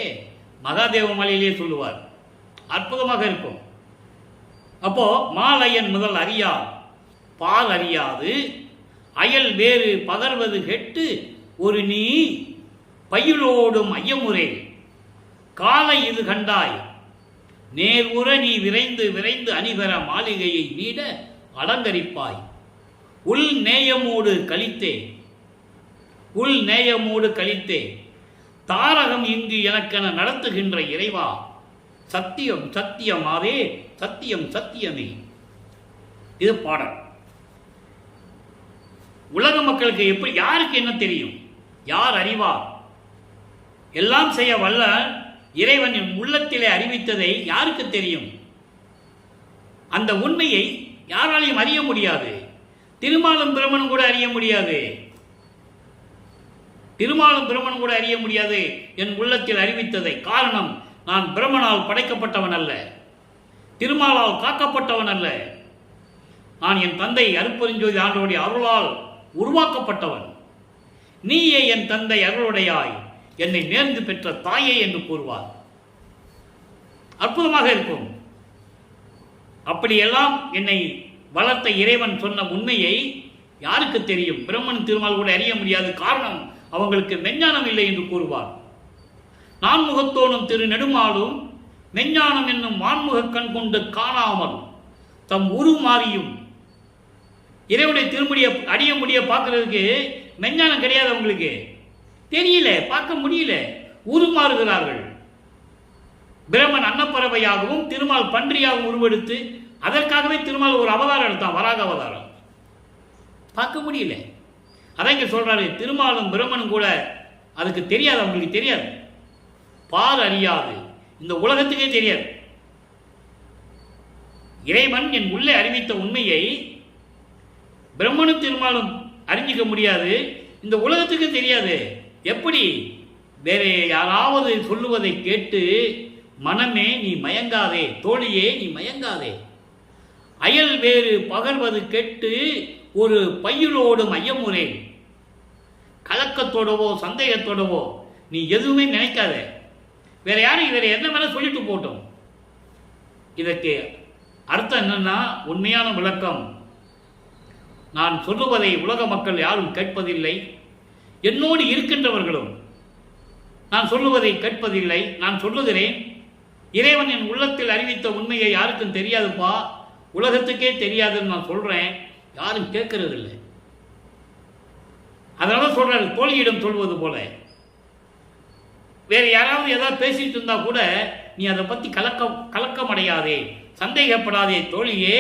மகாதேவ மலையிலே சொல்லுவார். அற்புதமாக இருக்கும். அப்போ மாலையன் முதல் அறியார் பால் அறியாது அயல் வேறு பகர்வது கெட்டு ஒரு நீ பயிலோடும் ஐயமுறை காலை இது கண்டாய் நேர் உற நீ விரைந்து விரைந்து அணிபெற மாளிகையை நீட அலங்கரிப்பாய். உள் நேயமோடு கழித்தே, உள் நேயமோடு கழித்தே தாரகம் இங்கு எனக்கென நடத்துகின்ற இறைவா, சத்தியம் சத்தியமாவே சத்தியம் சத்தியமே. இது பாடல். உலக மக்களுக்கு எப்படி, யாருக்கு என்ன தெரியும், யார் அறிவார்? எல்லாம் செய்ய வல்ல இறைவனின் உள்ளத்திலே அறிவித்ததை யாருக்கு தெரியும்? அந்த உண்மையை யாராலையும் அறிய முடியாது. திருமாலும் பிரம்மனும் கூட அறிய முடியாது. திருமாலும் பிரம்மன் கூட அறிய முடியாது என் உள்ளத்தில் அறிவித்ததை. காரணம், நான் பிரம்மனால் படைக்கப்பட்டவன் அல்ல, திருமாலால் காக்கப்பட்டவன் அல்ல. நான் என் தந்தை அருட்பெருஞ்சோதி ஆண்டவருடைய அருளால் உருவாக்கப்பட்டவன். நீயே என் தந்தை அருளுடையாய், என்னை நேர்ந்து பெற்ற தாயே என்று கூறுவார். அற்புதமாக இருக்கும். அப்படியெல்லாம் என்னை வளர்த்த இறைவன் சொன்ன உண்மையை யாருக்கு தெரியும்? பிரம்மன் திருமால் கூட அறிய முடியாது. காரணம், அவங்களுக்கு மெஞ்ஞானம் இல்லை என்று கூறுவார். நான்முகத்தோனும் திரு நெடுமாலும் மெஞ்ஞானம் என்னும் வான்முக கண் கொண்டு காணாமல் தம் உருமாறியும் இறைவனுடைய திருமுடியை அடிய முடிய பார்க்கறதுக்கு மெஞ்ஞானம் கிடையாது. அவங்களுக்கு தெரியல, பார்க்க முடியல, உருமாறுகிறார்கள். பிரம்மன் அன்னப்பறவையாகவும் திருமால் பன்றியாகவும் உருவெடுத்து, அதற்காகவே திருமால் ஒரு அவதாரம் எடுத்தான், வராக அவதாரம். பார்க்க முடியல. அதான் இங்க சொல்றாரு, திருமாலும் பிரம்மனும் கூட அதுக்கு தெரியாது, அவங்களுக்கு தெரியாது. பார் அறியாது, இந்த உலகத்துக்கே தெரியாது. இறைவன் என் உள்ளே அறிவித்த உண்மையை பிரம்மனும் திருமாலும் அறிஞ்சிக்க முடியாது, இந்த உலகத்துக்கு தெரியாது. எப்படி? வேற யாராவது சொல்லுவதை கேட்டு மனமே நீ மயங்காதே, தோழியே நீ மயங்காதே. அயல் வேறு பகர்வது கெட்டு ஒரு பையிலோடும் ஐயமுறை. கலக்கத்தோடவோ சந்தேகத்தோடவோ நீ எதுவுமே நினைக்காத. வேற யாரும் வேற என்ன வேணா சொல்லிட்டு போட்டோம். இதற்கு அர்த்தம் என்னன்னா, உண்மையான விளக்கம், நான் சொல்லுவதை உலக மக்கள் யாரும் கேட்பதில்லை, என்னோடு இருக்கின்றவர்களும் நான் சொல்லுவதை கேட்பதில்லை. நான் சொல்லுகிறேன், இறைவன் என் உள்ளத்தில் அறிவித்த உண்மையை யாருக்கும் தெரியாதுப்பா, உலகத்துக்கே தெரியாதுன்னு நான் சொல்றேன், யாரும் கேட்கறது இல்லை. அதனால சொல்றாரு, தோழியிடம் சொல்வது போல. வேற யாராவது ஏதாவது பேசிட்டு இருந்தா கூட நீ அதை பத்தி கலக்கம் அடையாதே, சந்தேகப்படாதே தோழியே,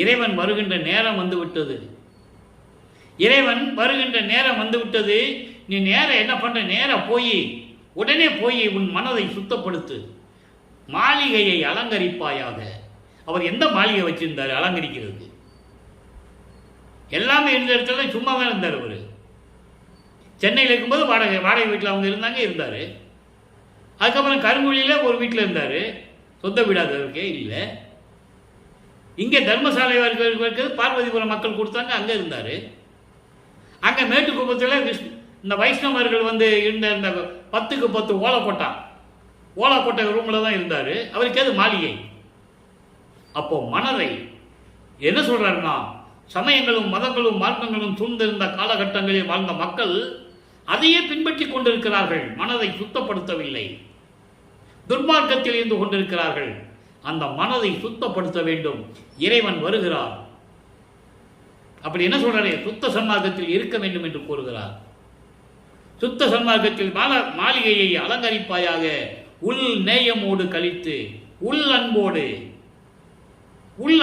இறைவன் வருகின்ற நேரம் வந்து விட்டது. இறைவன் வருகின்ற நேரம் வந்து விட்டது. நீ நேரம் என்ன பண்ற, நேரம் உடனே போய் உன் மனதை சுத்தப்படுத்து, மாளிகையை அலங்கரிப்பாயாக. அவர் எந்த மாளிகை வச்சிருந்தார் அலங்கரிக்கிறது? எல்லாமே இருந்த இடத்துல சும்மாவே இருந்தார். அவர் சென்னையில் இருக்கும்போது வாடகை வீட்டில் அவங்க இருந்தார். அதுக்கப்புறம் கருங்குழியில் ஒரு வீட்டில் இருந்தார், சொந்த வீடாதவருக்கே இல்லை. இங்கே தர்மசாலை இருக்கிறது, பார்வதிபுரம் மக்கள் கொடுத்தாங்க, அங்கே இருந்தார். அங்கே மேட்டுக்குப்பத்தில் இந்த வைஷ்ணவர்கள் இருந்த இந்த 10க்கு 10 ஓலக்கோட்டை ரூமில் தான் இருந்தார். அவருக்கு அது மாளிகை. அப்போ மனதை என்ன சொல்றாருன்னா, சமயங்களும் மதங்களும் மார்க்கங்களும் சூழ்ந்திருந்த காலகட்டங்களில் வாழ்ந்த மக்கள் அதையே பின்பற்றி கொண்டிருக்கிறார்கள். மனதை சுத்தப்படுத்தவில்லை, துர்மார்க்கத்தில் இருந்து கொண்டிருக்கிறார்கள். அந்த மனதை சுத்தப்படுத்த வேண்டும். இறைவன் வருகிறார். அப்படி என்ன சொல்றாரு, சுத்த சன்மார்க்கத்தில் இருக்க வேண்டும் என்று கூறுகிறார். சுத்த சன்மார்க்கத்தில் மாளிகையை அலங்கரிப்பாயாக, உள் நேயமோடு கழித்து, உள்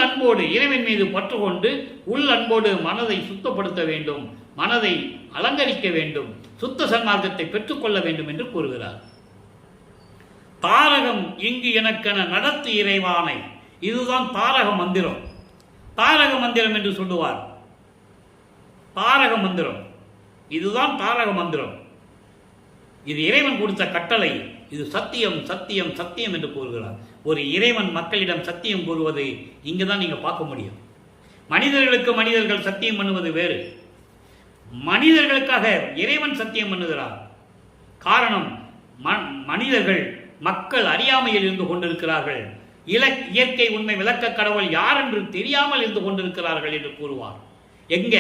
அன்போடு இறைவன் மீது பற்று கொண்டு உள் அன்போடு மனதை சுத்தப்படுத்த வேண்டும், மனதை அலங்கரிக்க வேண்டும், சுத்த சன்மார்க்கத்தை பெற்றுக்கொள்ள வேண்டும் என்று கூறுகிறார். தாரகம் இங்கு எனக்கென நடத்து இறைவானை. இதுதான் தாரக மந்திரம். தாரக மந்திரம் என்று சொல்லுவார். தாரக மந்திரம், இதுதான் தாரக மந்திரம். இது இறைவன் கொடுத்த கட்டளை. இது சத்தியம் சத்தியம் சத்தியம் என்று கூறுகிறார். ஒரு இறைவன் மக்களிடம் சத்தியம் கூறுவதை இங்குதான் நீங்க பார்க்க முடியும். மனிதர்களுக்கு மனிதர்கள் சத்தியம் பண்ணுவது வேறு, மனிதர்களுக்காக இறைவன் சத்தியம் பண்ணுகிறார். காரணம், மனிதர்கள் மக்கள் அறியாமையில் இருந்து கொண்டிருக்கிறார்கள். இயற்கை உண்மை விளக்க கடவுள் யார் என்று தெரியாமல் இருந்து கொண்டிருக்கிறார்கள் என்று கூறுவார். எங்க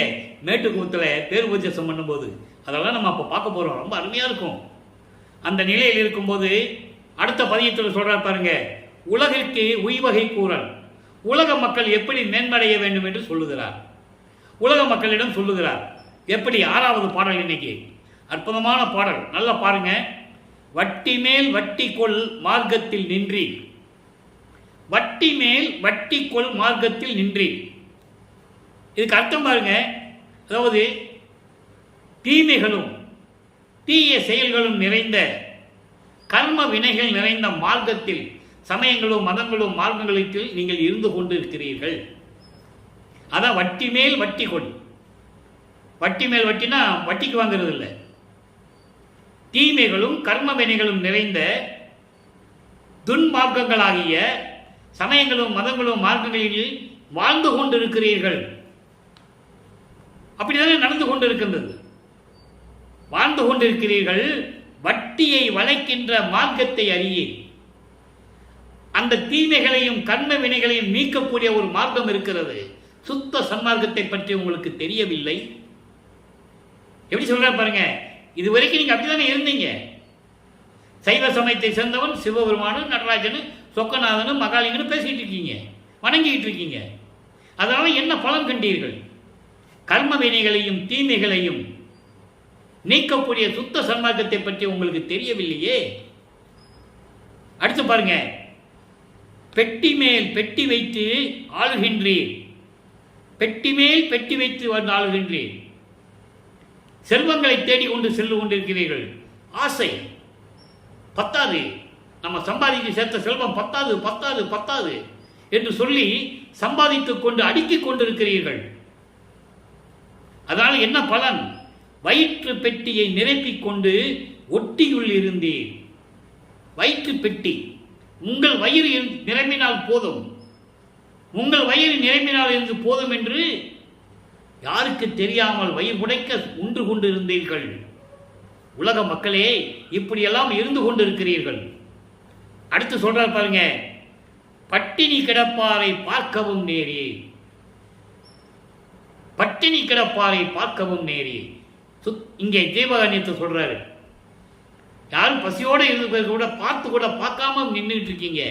மேட்டுக்கூத்தில் பேர் பூஜசம் பண்ணும்போது அதெல்லாம் நம்ம அப்போ பார்க்க போறோம். ரொம்ப அருமையா இருக்கும். அந்த நிலையில் இருக்கும்போது அடுத்த பதியத்தில் சொல்றார் பாருங்க, உலகிற்கு உய்வகை கூறல். உலக மக்கள் எப்படி மேன்மடைய வேண்டும் என்று சொல்லுகிறார். உலக மக்களிடம் சொல்லுகிறார். எப்படி? 6வது பாடல் இன்னைக்கு அற்புதமான பாடல், நல்லா பாருங்க. வட்டி மேல் வட்டி கொள் மார்க்கத்தில் நின்றி, வட்டி மேல் வட்டி கொள் மார்க்கத்தில் நின்றி. இதுக்கு அர்த்தம் பாருங்க, அதாவது தீமைகளும் தீய செயல்களும் நிறைந்த கர்ம வினைகள் நிறைந்த மார்க்கத்தில், சமயங்களும் மதங்களும் மார்க்கங்களில் நீங்கள் இருந்து கொண்டு இருக்கிறீர்கள். அதான் வட்டி மேல் வட்டி கொள். வட்டி மேல் வட்டினா வட்டிக்கு வாங்குறது இல்லை. தீமைகளும் கர்ம வினைகளும் நிறைந்த துன்மார்க்கங்களாகிய சமயங்களும் மதங்களும் மார்க்கங்களில் வாழ்ந்து கொண்டிருக்கிறீர்கள். அப்படிதானே நடந்து கொண்டிருக்கின்றது. வாழ்ந்து கொண்டிருக்கிறீர்கள். வட்டியை வளைக்கின்ற மார்க்கத்தை அறியே. அந்த தீமைகளையும் கர்ம வினைகளையும் நீக்கக்கூடிய ஒரு மார்க்கம் இருக்கிறது. சுத்த சன்மார்க்கத்தை பற்றி உங்களுக்கு தெரியவில்லை. எப்படி சொல்ற பாருங்க, இது வரைக்கும் நீங்க அப்படித்தானே இருந்தீங்க. சைவ சமயத்தை சேர்ந்தவன் சிவபெருமானு, நடராஜனு, சொக்கநாதனு, மகாலிங்கன்னு பேசிட்டு இருக்கீங்க, வணங்கிட்டு இருக்கீங்க. அதனால என்ன பலன் கண்டீர்கள்? கர்ம வினைகளையும் தீமைகளையும் நீக்கக்கூடிய சுத்த சன்மார்க்கத்தை பற்றி உங்களுக்கு தெரியவில்லையே. அடுத்து பாருங்க, பெட்டி மேல் பெட்டி வைத்து ஆளுகின்றீர். பெட்டி மேல் பெட்டி வைத்து வந்து ஆளுகின்றீர். செல்வங்களை தேடிக்கொண்டு சென்று கொண்டிருக்கிறீர்கள். ஆசை பத்தாது, நம்ம சம்பாதித்து சேர்த்த செல்வம் பத்தாது பத்தாது பத்தாது என்று சொல்லி சம்பாதித்துக் கொண்டு அடுக்கிக் கொண்டிருக்கிறீர்கள். அதனால் என்ன பலன்? வயிற்று பெட்டியை நிரப்பிக் கொண்டு ஒட்டியுள் இருந்தீர். வயிற்று பெட்டி, உங்கள் வயிறு நிரம்பினால் போதும். உங்கள் வயிறு நிரம்பினால் இருந்து போதும் என்று யாருக்கு தெரியாமல் வயிறு உடைக்க உண்டு கொண்டிருந்தீர்கள். உலக மக்களே, இப்படியெல்லாம் இருந்து கொண்டிருக்கிறீர்கள். அடுத்து சொல்றார் பாருங்க, பட்டினி கிடப்பாரை பார்க்கவும் நேரி. பட்டினி கிடப்பாரை பார்க்கவும் நேரி. இங்கே ஜீவகாரியத்தை சொல்றாரு. யாரும் பசியோடு இருந்து கூட பார்த்து கூட பார்க்காம நின்றுட்டு இருக்கீங்க.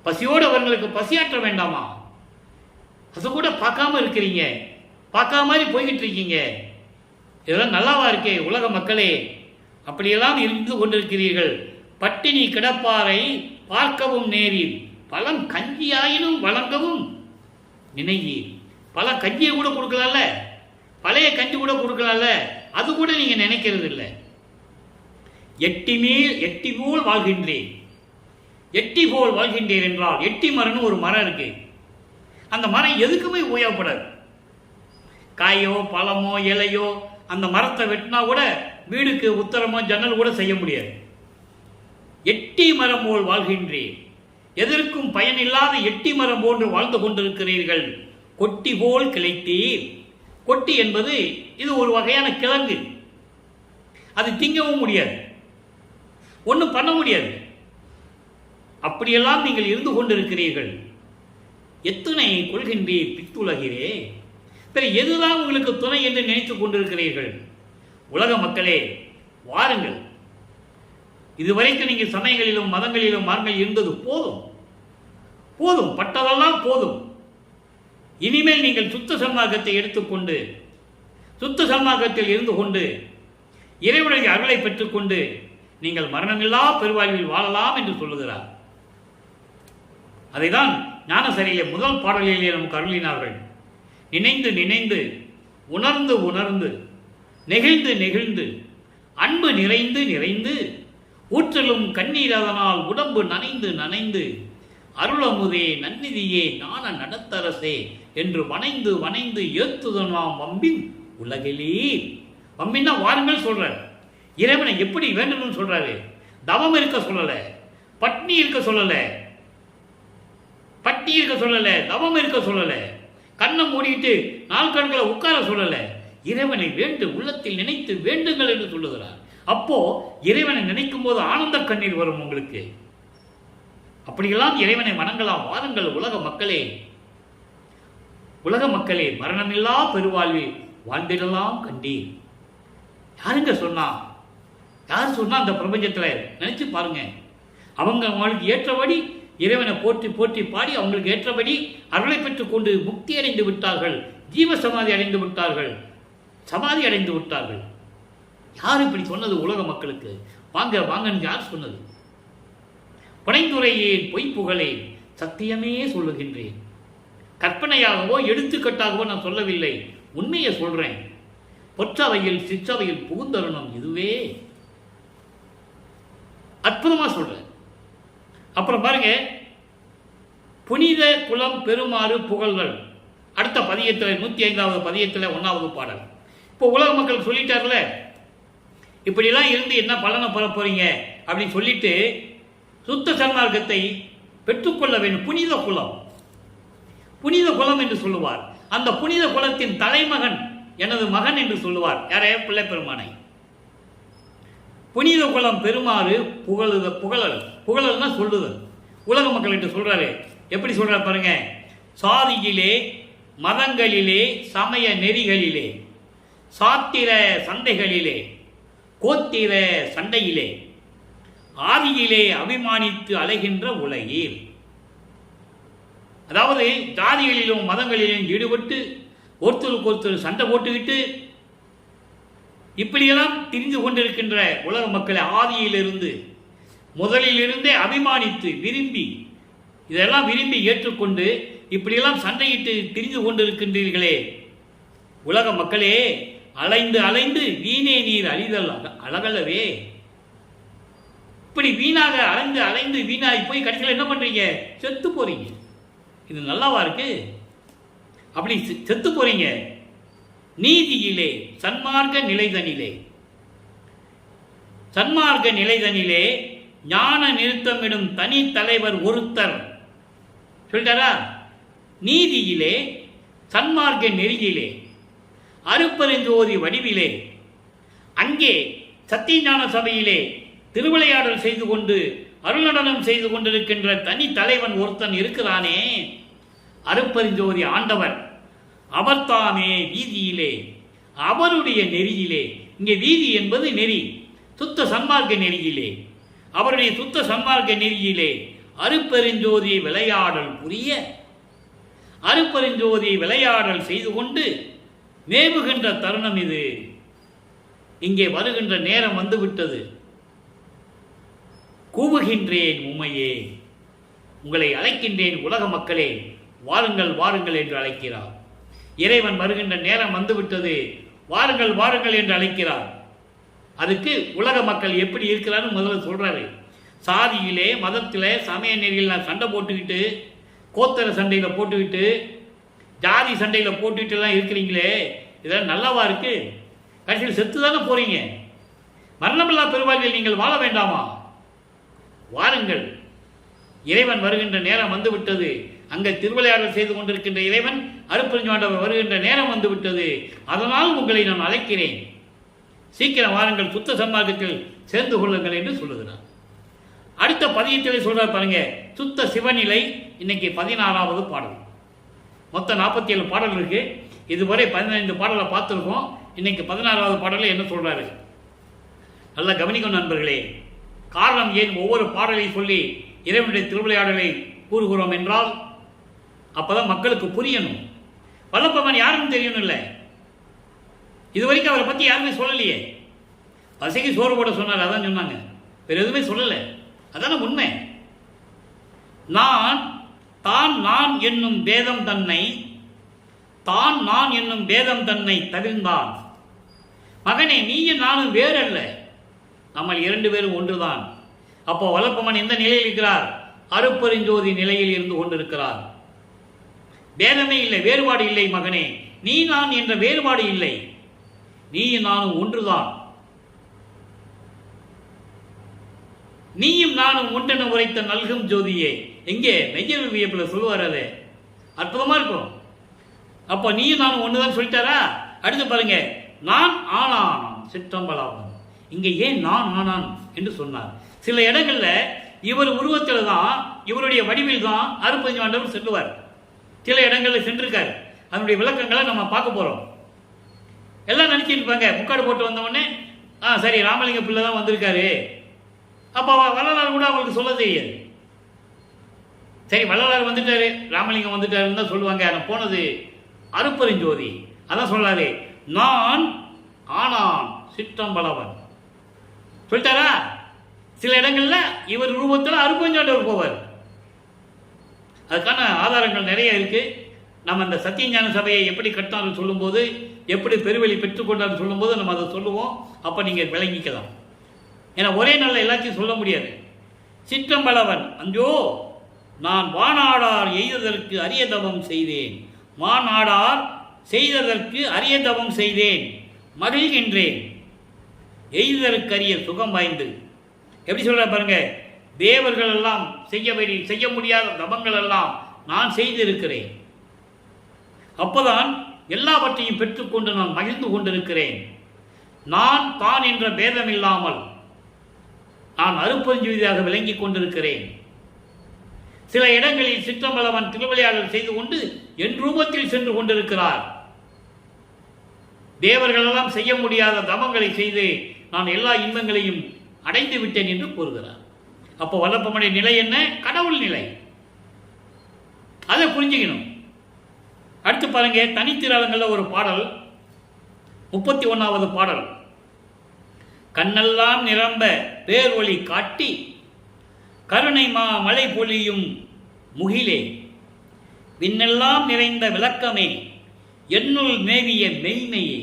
பசியோடு அவர்களுக்கு பசியாற்ற வேண்டாமா? அது கூட பார்க்காம இருக்கிறீங்க, பார்க்காம மாதிரி போய்கிட்டு இருக்கீங்க. இதெல்லாம் நல்லாவா இருக்கே உலக மக்களே? அப்படியெல்லாம் இருந்து கொண்டிருக்கிறீர்கள். பட்டினி கிடப்பாரை பார்க்கவும் நேரீர், பழம் கஞ்சியாயினும் வழங்கவும் நினைவீர். பல கஞ்சியை கூட கொடுக்கலாம்ல, பழைய கஞ்சி கூட கொடுக்கலாம்ல, அது கூட நீங்க நினைக்கிறது இல்லை. எட்டி போல் வாழ்கின்றேன். எட்டி போல் வாழ்கின்றேன் என்றால், எட்டி மரம்னு ஒரு மரம் இருக்கு. அந்த மரம் எதுக்குமே உபயோகப்படாது. காயோ பழமோ இலையோ அந்த மரத்தை வெட்டினா கூட வீடுக்கு உத்தரமோ ஜன்னல் கூட செய்ய முடியாது. எட்டி மரம் போல் வாழ்கின்றேன். எதற்கும் பயனில்லாத எட்டி மரம் போன்று வாழ்ந்து கொண்டிருக்கிறீர்கள். கொட்டி போல் கிளைத்தீர். கொட்டி என்பது இது ஒரு வகையான கிழங்கு. அது திங்கவும் முடியாது, ஒன்றும் பண்ண முடியாது. அப்படியெல்லாம் நீங்கள் இருந்து கொண்டிருக்கிறீர்கள். எத்தனை கொள்கின்றீர் பித்துலகிறே. பிற எதுதான் உங்களுக்கு துணை என்று நினைத்துக் கொண்டிருக்கிறீர்கள்? உலக மக்களே, வாருங்கள். இதுவரைக்கும் நீங்கள் சமயங்களிலும் மதங்களிலும் மார்களில் இருந்தது போதும், போதும், பட்டதெல்லாம் போதும். இனிமேல் நீங்கள் சுத்த சன்மார்க்கத்தை எடுத்துக்கொண்டு, சுத்த சன்மார்க்கத்தில் இருந்து கொண்டு, இறைவனுடைய அருளை பெற்றுக்கொண்டு நீங்கள் மரணமில்லா பெருவாழ்வில் வாழலாம் என்று சொல்லுகிறார். அதைதான் ஞானசரியிலே முதல் பாடலிலே நமக்கு அருளினார்கள். நினைந்து நினைந்து, உணர்ந்து உணர்ந்து, நெகிழ்ந்து நெகிழ்ந்து, அன்பு நிறைந்து நிறைந்து, ஊற்றலும் கண்ணீர் அதனால் உடம்பு நனைந்து நனைந்து, அருளமுதே நன்னிதியே ஞான நடத்தரசே என்று வனைந்து வனைந்து ஏத்துதனாம் வம்பின் உலகிலே. வம்பின்னா வாருங்கள் சொல்றார். இறைவனை எப்படி வேண்டும்னு சொல்றாரு. தவம் இருக்க சொல்லல, பட்னி இருக்க சொல்லல, பட்டி இருக்க சொல்லல, தவம் இருக்க சொல்லல, கண்ணை மூடிட்டு நாள் கண்களை உட்கார சொல்லல. இறைவனை வேண்டு உள்ளத்தில் நினைத்து வேண்டுங்கள் என்று சொல்லுகிறார். அப்போ இறைவனை நினைக்கும் போது ஆனந்த கண்ணீர் வரும் உங்களுக்கு. அப்படியெல்லாம் இறைவனை வணங்கலாம். வாருங்கள் உலக மக்களே, உலக மக்களே, மரணமில்லா பெருவாழ்வில் வாழ்ந்திடலாம் கண்டீர். யாருங்க சொன்னா? யார் சொன்னா? அந்த பிரபஞ்சத்துல நினைச்சு பாருங்க. அவங்களுக்கு ஏற்றபடி இறைவனை போற்றி போற்றி பாடி அவங்களுக்கு ஏற்றபடி அருளை பெற்றுக் கொண்டு முக்தி அடைந்து விட்டார்கள், ஜீவ சமாதி அடைந்து விட்டார்கள், சமாதி அடைந்து விட்டார்கள். யார் இப்படி சொன்னது உலக மக்களுக்கு? வாங்க வாங்கன்னு யார் சொன்னது? புனைந்துரையேன் பொய் புகழேன், சத்தியமே சொல்லுகின்றேன். கற்பனையாகவோ எடுத்துக்கட்டாகவோ நான் சொல்லவில்லை, உண்மையை சொல்றேன். பொற்றவையில் சிற்றவையில் புகுந்தருணம் இதுவே. அற்புதமா சொல்றேன். அப்புறம் பாருங்க, புனித குலம் பெருமாறு புகழ்கள். அடுத்த பதியத்தில் 105வது பதியத்தில் 1வது பாடல். இப்போ உலக மக்கள் சொல்லிட்டார்ல, இப்படிலாம் இருந்து என்ன பலனை பெற போறீங்க அப்படின்னு சொல்லிட்டு சுத்த சன்மார்க்கத்தை பெற்றுக்கொள்ள வேண்டும். புனித குலம், புனித குலம் என்று சொல்லுவார். அந்த புனித குலத்தின் தலைமகன் எனது மகன் என்று சொல்லுவார். யாரைய? பிள்ளை பெருமானை. புனித குலம் பெருமாறு புகழுதல். புகழல்னா சொல்லுதல். உலக மக்கள் என்று சொல்றாரு. எப்படி சொல்றாரு பாருங்க. சாதியிலே, மதங்களிலே, சமய நெறிகளிலே, சாத்திர சண்டைகளிலே, கோத்திர சண்டையிலே, ஆதியிலே அபிமானித்து அலைகின்ற உலகில். அதாவது ஜாதிகளிலும் மதங்களிலும் ஈடுபட்டு ஒருத்தருக்கு ஒருத்தர் சண்டை போட்டுக்கிட்டு இப்படியெல்லாம் திரிந்து கொண்டிருக்கின்ற உலக மக்களை ஆதியிலிருந்து முதலிலிருந்தே அபிமானித்து விரும்பி இதெல்லாம் விரும்பி ஏற்றுக்கொண்டு இப்படியெல்லாம் சண்டையிட்டு திரிந்து கொண்டிருக்கின்றீர்களே உலக மக்களே, அலைந்து அலைந்து வீணே நீர் அழிதல் அழகல்லவே. இப்படி வீணாக அலைந்து அலைந்து வீணாகி போய் கடைசியில் என்ன பண்றீங்க? செத்து போறீங்க. இது நல்லாவா இருக்கு? அப்படி செத்து போறீங்க. நீதியிலே, சன்மார்க்க நிலைதனிலே, சன்மார்க்க நிலைதனிலே ஞான நிறுத்தமிடும் தனி தலைவர் ஒருத்தர் சொல்லிட்டாரா? நீதியிலே, சன்மார்க்க நெறியிலே, அருப்பெருஞ்சோதி வடிவிலே, அங்கே சத்தியஞான சபையிலே திருவிளையாடல் செய்து கொண்டு அருள்நடனம் செய்து கொண்டிருக்கின்ற தனி தலைவன் ஒருத்தன் இருக்கிறானே, அருப்பெருஞ்சோதி ஆண்டவர். அவர்தாமே வீதியிலே, அவருடைய நெறியிலே, இங்கே வீதி என்பது நெறி, சுத்த சன்மார்க்க நெறியிலே, அவருடைய சுத்த சன்மார்க்க நெறியிலே அருப்பெருஞ்சோதி விளையாடல் புரிய, அருப்பெருஞ்சோதி விளையாடல் செய்து கொண்டு மேவுகின்ற தருணம் இது. இங்கே வருகின்ற நேரம் வந்துவிட்டது. கூவுகின்றேன் உமையே, உங்களை அழைக்கின்றேன் உலக மக்களே, வாருங்கள் வாருங்கள் என்று அழைக்கிறார். இறைவன் வருகின்ற நேரம் வந்துவிட்டது, வாருங்கள் வாருங்கள் என்று அழைக்கிறார். அதுக்கு உலக மக்கள் எப்படி இருக்கிறான்னு முதல்ல சொல்றாரு. சாதியிலே, மதத்திலே, சமய நெறியில் சண்டை போட்டுக்கிட்டு, கோத்தர சண்டையில் போட்டுக்கிட்டு, ஜாதி சண்டையில் போட்டுக்கிட்டு எல்லாம் இருக்கிறீங்களே, இதெல்லாம் நல்லாவா இருக்கு? கடைசியில் செத்து தானே போறீங்க. மரணமில்லா பெருவாழ்வில் நீங்கள் வாழ வேண்டாமா? வாருங்கள், இறைவன் வருகின்ற நேரம் வந்துவிட்டது. அங்கே திருவிளையாடல் செய்து கொண்டிருக்கின்ற இறைவன் அருப்பெருஞ்சாண்டவர் வருகின்ற நேரம் வந்துவிட்டது. அதனால் உங்களை நான் அழைக்கிறேன், சீக்கிரம் வாருங்கள், சுத்த சன்மார்க்கத்தில் சேர்ந்து கொள்ளுங்கள் என்று சொல்லுகிறார். அடுத்த பதியத்தில் சொல்றார் பாருங்க, சுத்த சிவநிலை. இன்னைக்கு 16வது பாடல். மொத்தம் 47 பாடல் இருக்கு. இதுவரை 15 பாடலை பார்த்துருக்கோம். இன்னைக்கு 16வது பாடலில் என்ன சொல்றாரு நல்லா கவனிக்கும் நண்பர்களே. காரணம் ஏன் ஒவ்வொரு பாடலை சொல்லி இறைவனுடைய திருவிளையாடலை கூறுகிறோம் என்றால், அப்பதான் மக்களுக்கு புரியணும். வல்லப்பவன் யாருன்னு தெரியணும். இல்லை, இதுவரைக்கும் அவரை பற்றி யாருமே சொல்லலையே. பசைக்கு சோறு போட சொன்னார், அதான் சொன்னாங்க, வேற எதுவுமே சொல்லலை. அதான உண்மை. நான் என்னும் வேதம் தன்னை, நான் என்னும் வேதம் தன்னை தவிர்ந்தான். மகனே, நீயும் நானும் வேறல்ல, நம்ம 2 பேரும் ஒன்றுதான். அப்போ வல்லப்பமன் எந்த நிலையில் இருக்கிறார்? அருப்பெருஞ்சோதி நிலையில் இருந்து கொண்டிருக்கிறார். வேதமே இல்லை, வேறுபாடு இல்லை. மகனே, நீ நான் என்ற வேறுபாடு இல்லை, நீயும் நானும் ஒன்றுதான். நீயும் நானும் ஒன்றென உரைத்த நல்கும் ஜோதியே. எங்கே மெய்யல் வியப்பில் சொல்லுவார், அது அற்புதமா இருக்கும். அப்போ நீயும் நானும் ஒன்றுதான் சொல்லிட்டாரா? அடுத்து பாருங்க, நான் ஆனான் சிற்றம்பலாவன். இங்கே ஏன் நான் ஆனான் என்று சொன்னார். சில இடங்கள்ல இவர் உருவத்தில் தான், இவருடைய வடிவில் தான் அருப்பெருஞ்சாண்டவர் செல்லுவார். சில இடங்களில் சென்றிருக்கார். அதனுடைய விளக்கங்களை நம்ம பார்க்க போறோம். எல்லாம் நினைச்சிட்டு இருப்பாங்க, முக்காடு போட்டு வந்தவொடனே சரி ராமலிங்க பிள்ளை தான் வந்திருக்காரு. அப்போ வள்ளலார் கூட அவங்களுக்கு சொல்ல தெரியாது. சரி வள்ளலார் வந்துட்டாரு, ராமலிங்கம் வந்துட்டாருன்னு தான் சொல்லுவாங்க. நான் போனது அருப்பெருஞ்சோதி. அதான் சொல்றாரு, நான் ஆனான் சிற்றம்பலவன் சொல்லிட்டாரா? சில இடங்கள்ல இவர் ரூபத்தில் அருப்பெருஞ்சாண்டவர் போவார். அதுக்கான ஆதாரங்கள் நிறைய இருக்கு. நம்ம அந்த சத்தியஞான சபையை எப்படி கட்டினாலும் சொல்லும்போது, எப்படி பெருவெளி பெற்றுக்கொண்டாலும் சொல்லும்போது நம்ம அதை சொல்லுவோம். அப்போ நீங்கள் விளங்கிக்கலாம். ஏன்னா ஒரே நாளில் எல்லாத்தையும் சொல்ல முடியாது. சிற்றம்பலவன் அஞ்சோ நான் வானாடார் எய்ததற்கு அரிய தவம் செய்தேன். வானாடார் செய்ததற்கு அரிய தவம் செய்தேன், மகிழ்கின்றேன் எய்ததற்கு அரிய சுகம் வாய்ந்து. எப்படி சொல்ற பாருங்க, தேவர்கள் எல்லாம் செய்ய முடியாத தவங்கள் எல்லாம் நான் செய்திருக்கிறேன். அப்போதான் எல்லாவற்றையும் பெற்றுக்கொண்டு நான் மகிழ்ந்து கொண்டிருக்கிறேன். நான் தான் என்ற பேதம் இல்லாமல் நான் அருப்பெருஞ்சோதியாக விளங்கி கொண்டிருக்கிறேன். சில இடங்களில் சிற்றம்பலவன் திருவிளையாடல் செய்து கொண்டு என் ரூபத்தில் சென்று கொண்டிருக்கிறார். தேவர்கள் எல்லாம் செய்ய முடியாத தவங்களை செய்து நான் எல்லா இன்பங்களையும் அடைந்து விட்டேன் என்று கூறுகிறார். அப்போ வல்லப்பமனுடைய நிலை என்ன? கடவுள் நிலை. அதை புரிஞ்சுக்கணும். அடுத்து பாருங்க, தனித்திராளங்கள்ல ஒரு பாடல், 31வது பாடல். கண்ணெல்லாம் நிரம்ப பேர் ஒளி காட்டி கருணை மழை பொழியும் முகிலே, விண்ணெல்லாம் நிறைந்த விளக்கமே, என்னுள் மேவிய மெய்மையே,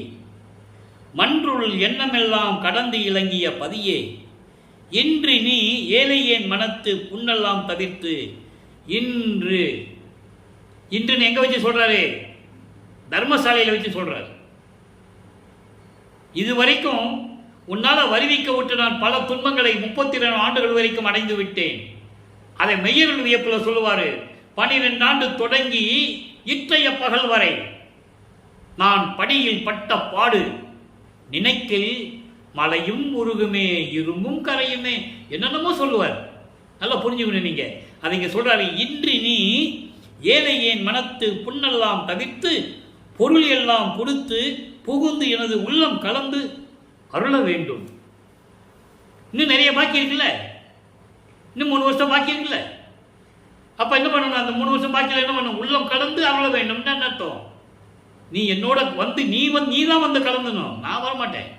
மன்றுள் எண்ணமெல்லாம் கடந்து இலங்கிய பதியே, இன்று நீ ஏழையேன் மனத்து புண்ணெல்லாம் தவிர்த்து இன்று இன்றுன்னு எங்க வச்சு சொல்றாரு? தர்மசாலையில் வச்சு சொல்றாரு. இதுவரைக்கும் உன்னால வருவிக்க விட்டு நான் பல துன்பங்களை 32 ஆண்டுகள் வரைக்கும் அடைந்து விட்டேன். அதை மெய்யருள் வியப்புல சொல்லுவாரு. 12 ஆண்டு தொடங்கி இற்றைய பகல் வரை நான் படியில் பட்ட பாடு நினைக்கில் மலையும் உருகுமே இரும்பும் கரையுமே, என்னென்னமோ சொல்லுவார். நல்லா புரிஞ்சுக்கணும் நீங்க. அதை இங்க சொல்றாரு, இன்றி நீ ஏழை ஏன் மனத்து புண்ணெல்லாம் தவிர்த்து பொருள் எல்லாம் கொடுத்து புகுந்து எனது உள்ளம் கலந்து அருள வேண்டும். இன்னும் நிறைய பாக்கி இருக்குல்ல, இன்னும் 3 வருஷம் பாக்கி இருக்குல்ல. அப்ப என்ன பண்ணணும்? அந்த 3 வருஷம் பாக்கியில் என்ன பண்ணணும்? உள்ளம் கலந்து அருள வேண்டும். என்ன அர்த்தம்? நீ என்னோட வந்து நீ தான் வந்து கலந்துணும், நான் வரமாட்டேன்.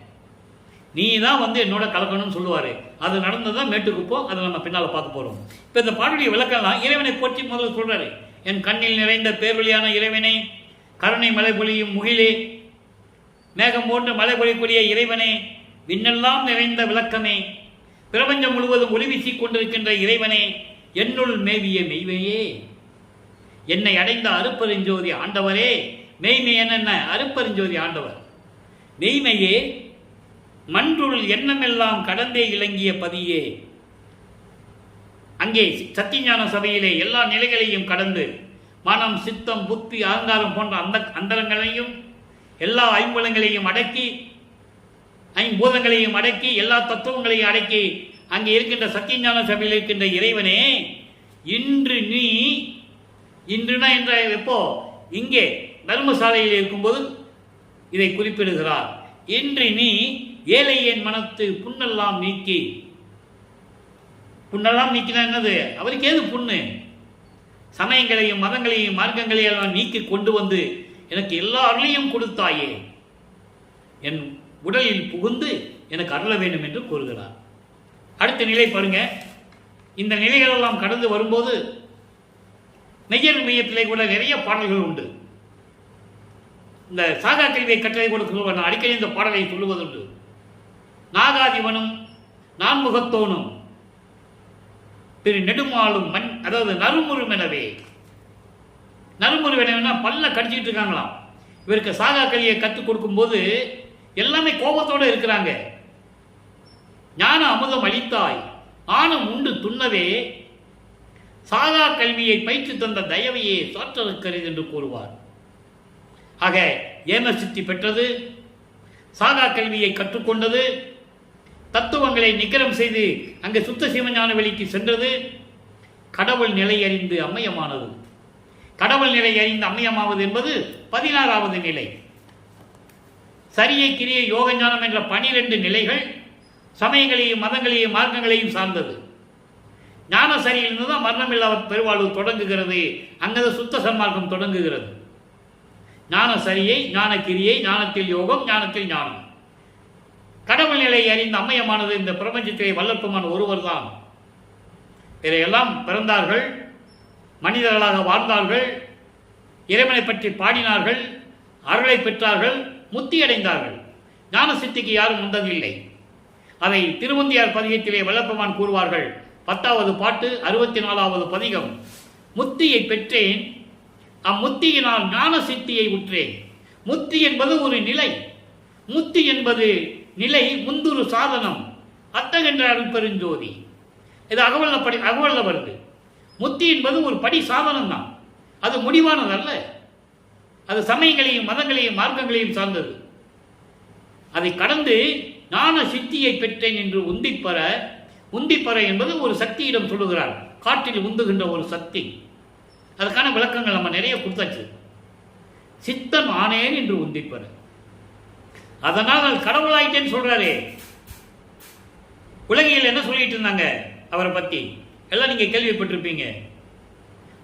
நீ தான் வந்து என்னோட கலக்கணும்னு சொல்லுவாரு. அது நடந்ததான் மேட்டுக்கு போ. அதை நம்ம பின்னால் பார்க்க போறோம். இப்போ இந்த பாடலுடைய விளக்கம் இறைவனை போற்றி முதல்ல சொல்றாரு. என் கண்ணில் நிறைந்த பேரொழியான இறைவனை, கருணை மழை பொழியும் முகிலே, மேகம் போன்று மழை பொழிக்கூடிய இறைவனே, விண்ணெல்லாம் நிறைந்த விளக்கமே, பிரபஞ்சம் முழுவதும் ஒளி வீசிக் கொண்டிருக்கின்ற இறைவனே, என்னுள் மேவிய மெய்மையே, என்னை அடைந்த அருப்பெருஞ்சோதி ஆண்டவரே. மெய்மை என்ன? அருப்பெருஞ்சோதி ஆண்டவர். மெய்மையே, மன்றுள் எண்ணமெல்லாம் கடந்தே இலங்கிய பதியே. அங்கே சத்தியஞான சபையிலே எல்லா நிலைகளையும் கடந்து மனம், சித்தம், புத்தி, அகங்காரம் போன்ற அந்த அந்தரங்களையும் எல்லா ஐம்புலங்களையும் அடக்கி, ஐம்பூதங்களையும் அடக்கி, எல்லா தத்துவங்களையும் அடக்கி அங்கே இருக்கின்ற சத்தியஞான சபையில் இருக்கின்ற இறைவனே, இன்று நீ, இன்றுனா என்ற எப்போ? இங்கே தர்மசாலையில் இருக்கும்போது இதை குறிப்பிடுகிறார். இன்று நீ ஏழை என் மனத்து புண்ணெல்லாம் நீக்கி. புண்ணெல்லாம் நீக்கினா என்னது? அவருக்கு ஏது புண்ணு? சமயங்களையும் மதங்களையும் மார்க்கங்களையும் எல்லாம் நீக்கி கொண்டு வந்து எனக்கு எல்லா அருளையும் கொடுத்தாயே, என் உடலில் புகுந்து எனக்கு அருள வேண்டும் என்று கூறுகிறார். அடுத்த நிலை பாருங்க. இந்த நிலைகளெல்லாம் கடந்து வரும்போது மெய்யர் மையத்திலே கூட நிறைய பாடல்கள் உண்டு. இந்த சாகா கல்வியை கட்டளை கூட சொல்லுவார். அடிக்கடி இந்த பாடலை சொல்லுவதுண்டு. நாகாதிவனும் நான்முகத்தோனும் திரு நெடுமாலும் மண், அதாவது நறுமுறுமெனவே. நறுமுறுமெனவேனா பல்ல கடிச்சிட்டு இருக்காங்களாம். இவருக்கு சாகா கல்வியை கற்றுக் கொடுக்கும் போது எல்லாமே கோபத்தோடு இருக்கிறாங்க. ஞான அமுதம் அளித்தாய் ஆனம் உண்டு துண்ணவே, சாகா கல்வியை பயிற்சி தந்த தயவையே சாற்றற்கரிது என்று கூறுவார். ஆக ஏம சித்தி பெற்றது, சாகா கல்வியை கற்றுக்கொண்டது, தத்துவங்களை நிகரம் செய்து அங்கு சுத்த சிவஞான வெளிக்கு சென்றது, கடவுள் நிலை அறிந்து அம்மையமானது. கடவுள் நிலை அறிந்து அம்மையமாவது என்பது 16வது நிலை. சரியை கிரியை யோக ஞானம் என்ற 12 நிலைகள் சமயங்களையும் மதங்களையும் மார்க்கங்களையும் சார்ந்தது. ஞான சரியிலிருந்து தான் மரணமில்லா பெருவாழ்வு தொடங்குகிறது. அங்கதான் சுத்த சன்மார்க்கம் தொடங்குகிறது. ஞான சரியை, ஞான கிரியை, ஞானத்தில் யோகம், ஞானத்தில் ஞானம். கடவுள் நிலை அறிந்த அம்மையமானது இந்த பிரபஞ்சத்திலே வல்லற்பமான ஒருவர் தான். இதையெல்லாம் பிறந்தார்கள், மனிதர்களாக வாழ்ந்தார்கள், இறைவனை பற்றி பாடினார்கள், அருளை பெற்றார்கள், முத்தி அடைந்தார்கள். ஞான சித்திக்கு யாரும் முந்ததில்லை. அதை திருவந்தியார் பதிகத்திலே வல்லப்பமான் கூறுவார்கள். 10வது பாட்டு 64வது பதிகம். முத்தியை பெற்றேன், அம்முத்தியினால் ஞான சித்தியை உற்றேன். முத்தி என்பது ஒரு நிலை. முத்தி என்பது நிலை, முந்துரு சாதனம். அத்தகென்ற அருட்பெருஞ்சோதி. இது அகவல்ல வருது. முத்தி என்பது ஒரு படி சாதனம் தான். அது முடிவானதல்ல. அது சமயங்களையும் மதங்களையும் மார்க்கங்களையும் சார்ந்தது. அதை கடந்து ஞான சித்தியை பெற்றேன் என்று உந்திப்பற என்பது ஒரு சக்தியிடம் சொல்லுகிறார். காற்றில் உந்துகின்ற ஒரு சக்தி. அதுக்கான விளக்கங்கள் நம்ம நிறைய கொடுத்தாச்சு. சித்தன் ஆனேன் என்று உந்திப்பற. அதனால் கடவுளாயிட்டேன்னு சொல்றாரே. உலகில் என்ன சொல்லிட்டு இருந்தாங்க அவரை பத்தி எல்லாம் நீங்க கேள்விப்பட்டிருப்பீங்க.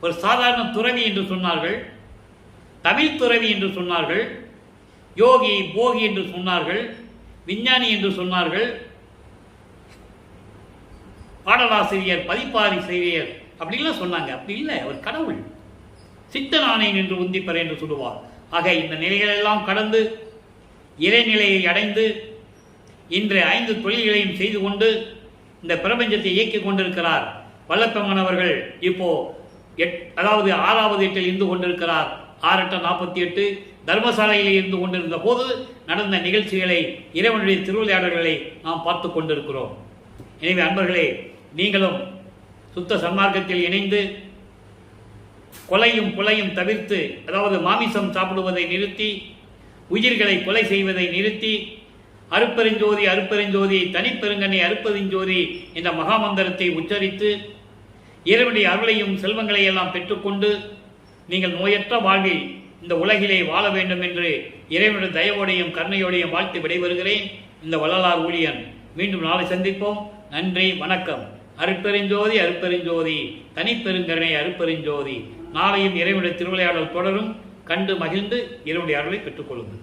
ஒரு சாதாரண துறவி என்று சொன்னார்கள், தமிழ் துறவி என்று சொன்னார்கள், யோகி போகி என்று சொன்னார்கள், விஞ்ஞானி என்று சொன்னார்கள், பாடலாசிரியர், பதிப்பாசிரியர் அப்படின்லாம் சொன்னாங்க. அப்படி இல்லை, அவர் கடவுள். சித்தனானேன் என்று உந்திப்பர் என்று சொல்லுவார். ஆக இந்த நிலைகளெல்லாம் கடந்து இறைநிலையை அடைந்து இன்று 5 தொழில்களையும் செய்து கொண்டு இந்த பிரபஞ்சத்தை இயக்கிக் கொண்டிருக்கிறார் வல்லப்பமானவர்கள். இப்போ அதாவது 6வது எட்டில் இருந்து கொண்டிருக்கிறார். 6-8-48 தர்மசாலையில் இருந்து கொண்டிருந்த போது நடந்த நிகழ்ச்சிகளை, இறைவனுடைய திருவிளையாடல்களை நாம் பார்த்து கொண்டிருக்கிறோம். எனவே அன்பர்களே, நீங்களும் சுத்த சன்மார்க்கத்தில் இணைந்து கொலையும் புலையும் தவிர்த்து, அதாவது மாமிசம் சாப்பிடுவதை நிறுத்தி, உயிர்களை கொலை செய்வதை நிறுத்தி, அருப்பெருஞ்சோதி அருப்பெருஞ்சோதி தனிப்பெருங்கனை அருப்பெருஞ்சோதி என்ற மகாமந்திரத்தை உச்சரித்து இறைவனுடைய அருளையும் செல்வங்களை எல்லாம் பெற்றுக்கொண்டு நீங்கள் நோயற்ற வாழ்வில் இந்த உலகிலே வாழ வேண்டும் என்று இறைவனுடைய தயவோடையும் கருணையோடையும் வாழ்த்து விடைபெறுகிறேன். இந்த வள்ளலார் ஊழியன். மீண்டும் நாளை சந்திப்போம். நன்றி, வணக்கம். அருட்பெருஞ்சோதி அருட்பெருஞ்சோதி தனிப்பெருங்கருணை அருட்பெருஞ்சோதி. நாளையும் இறைவனுடைய திருவிளையாடல் தொடரும். கண்டு மகிழ்ந்து இறைவனுடைய அருளை பெற்றுக்கொள்ளுங்கள்.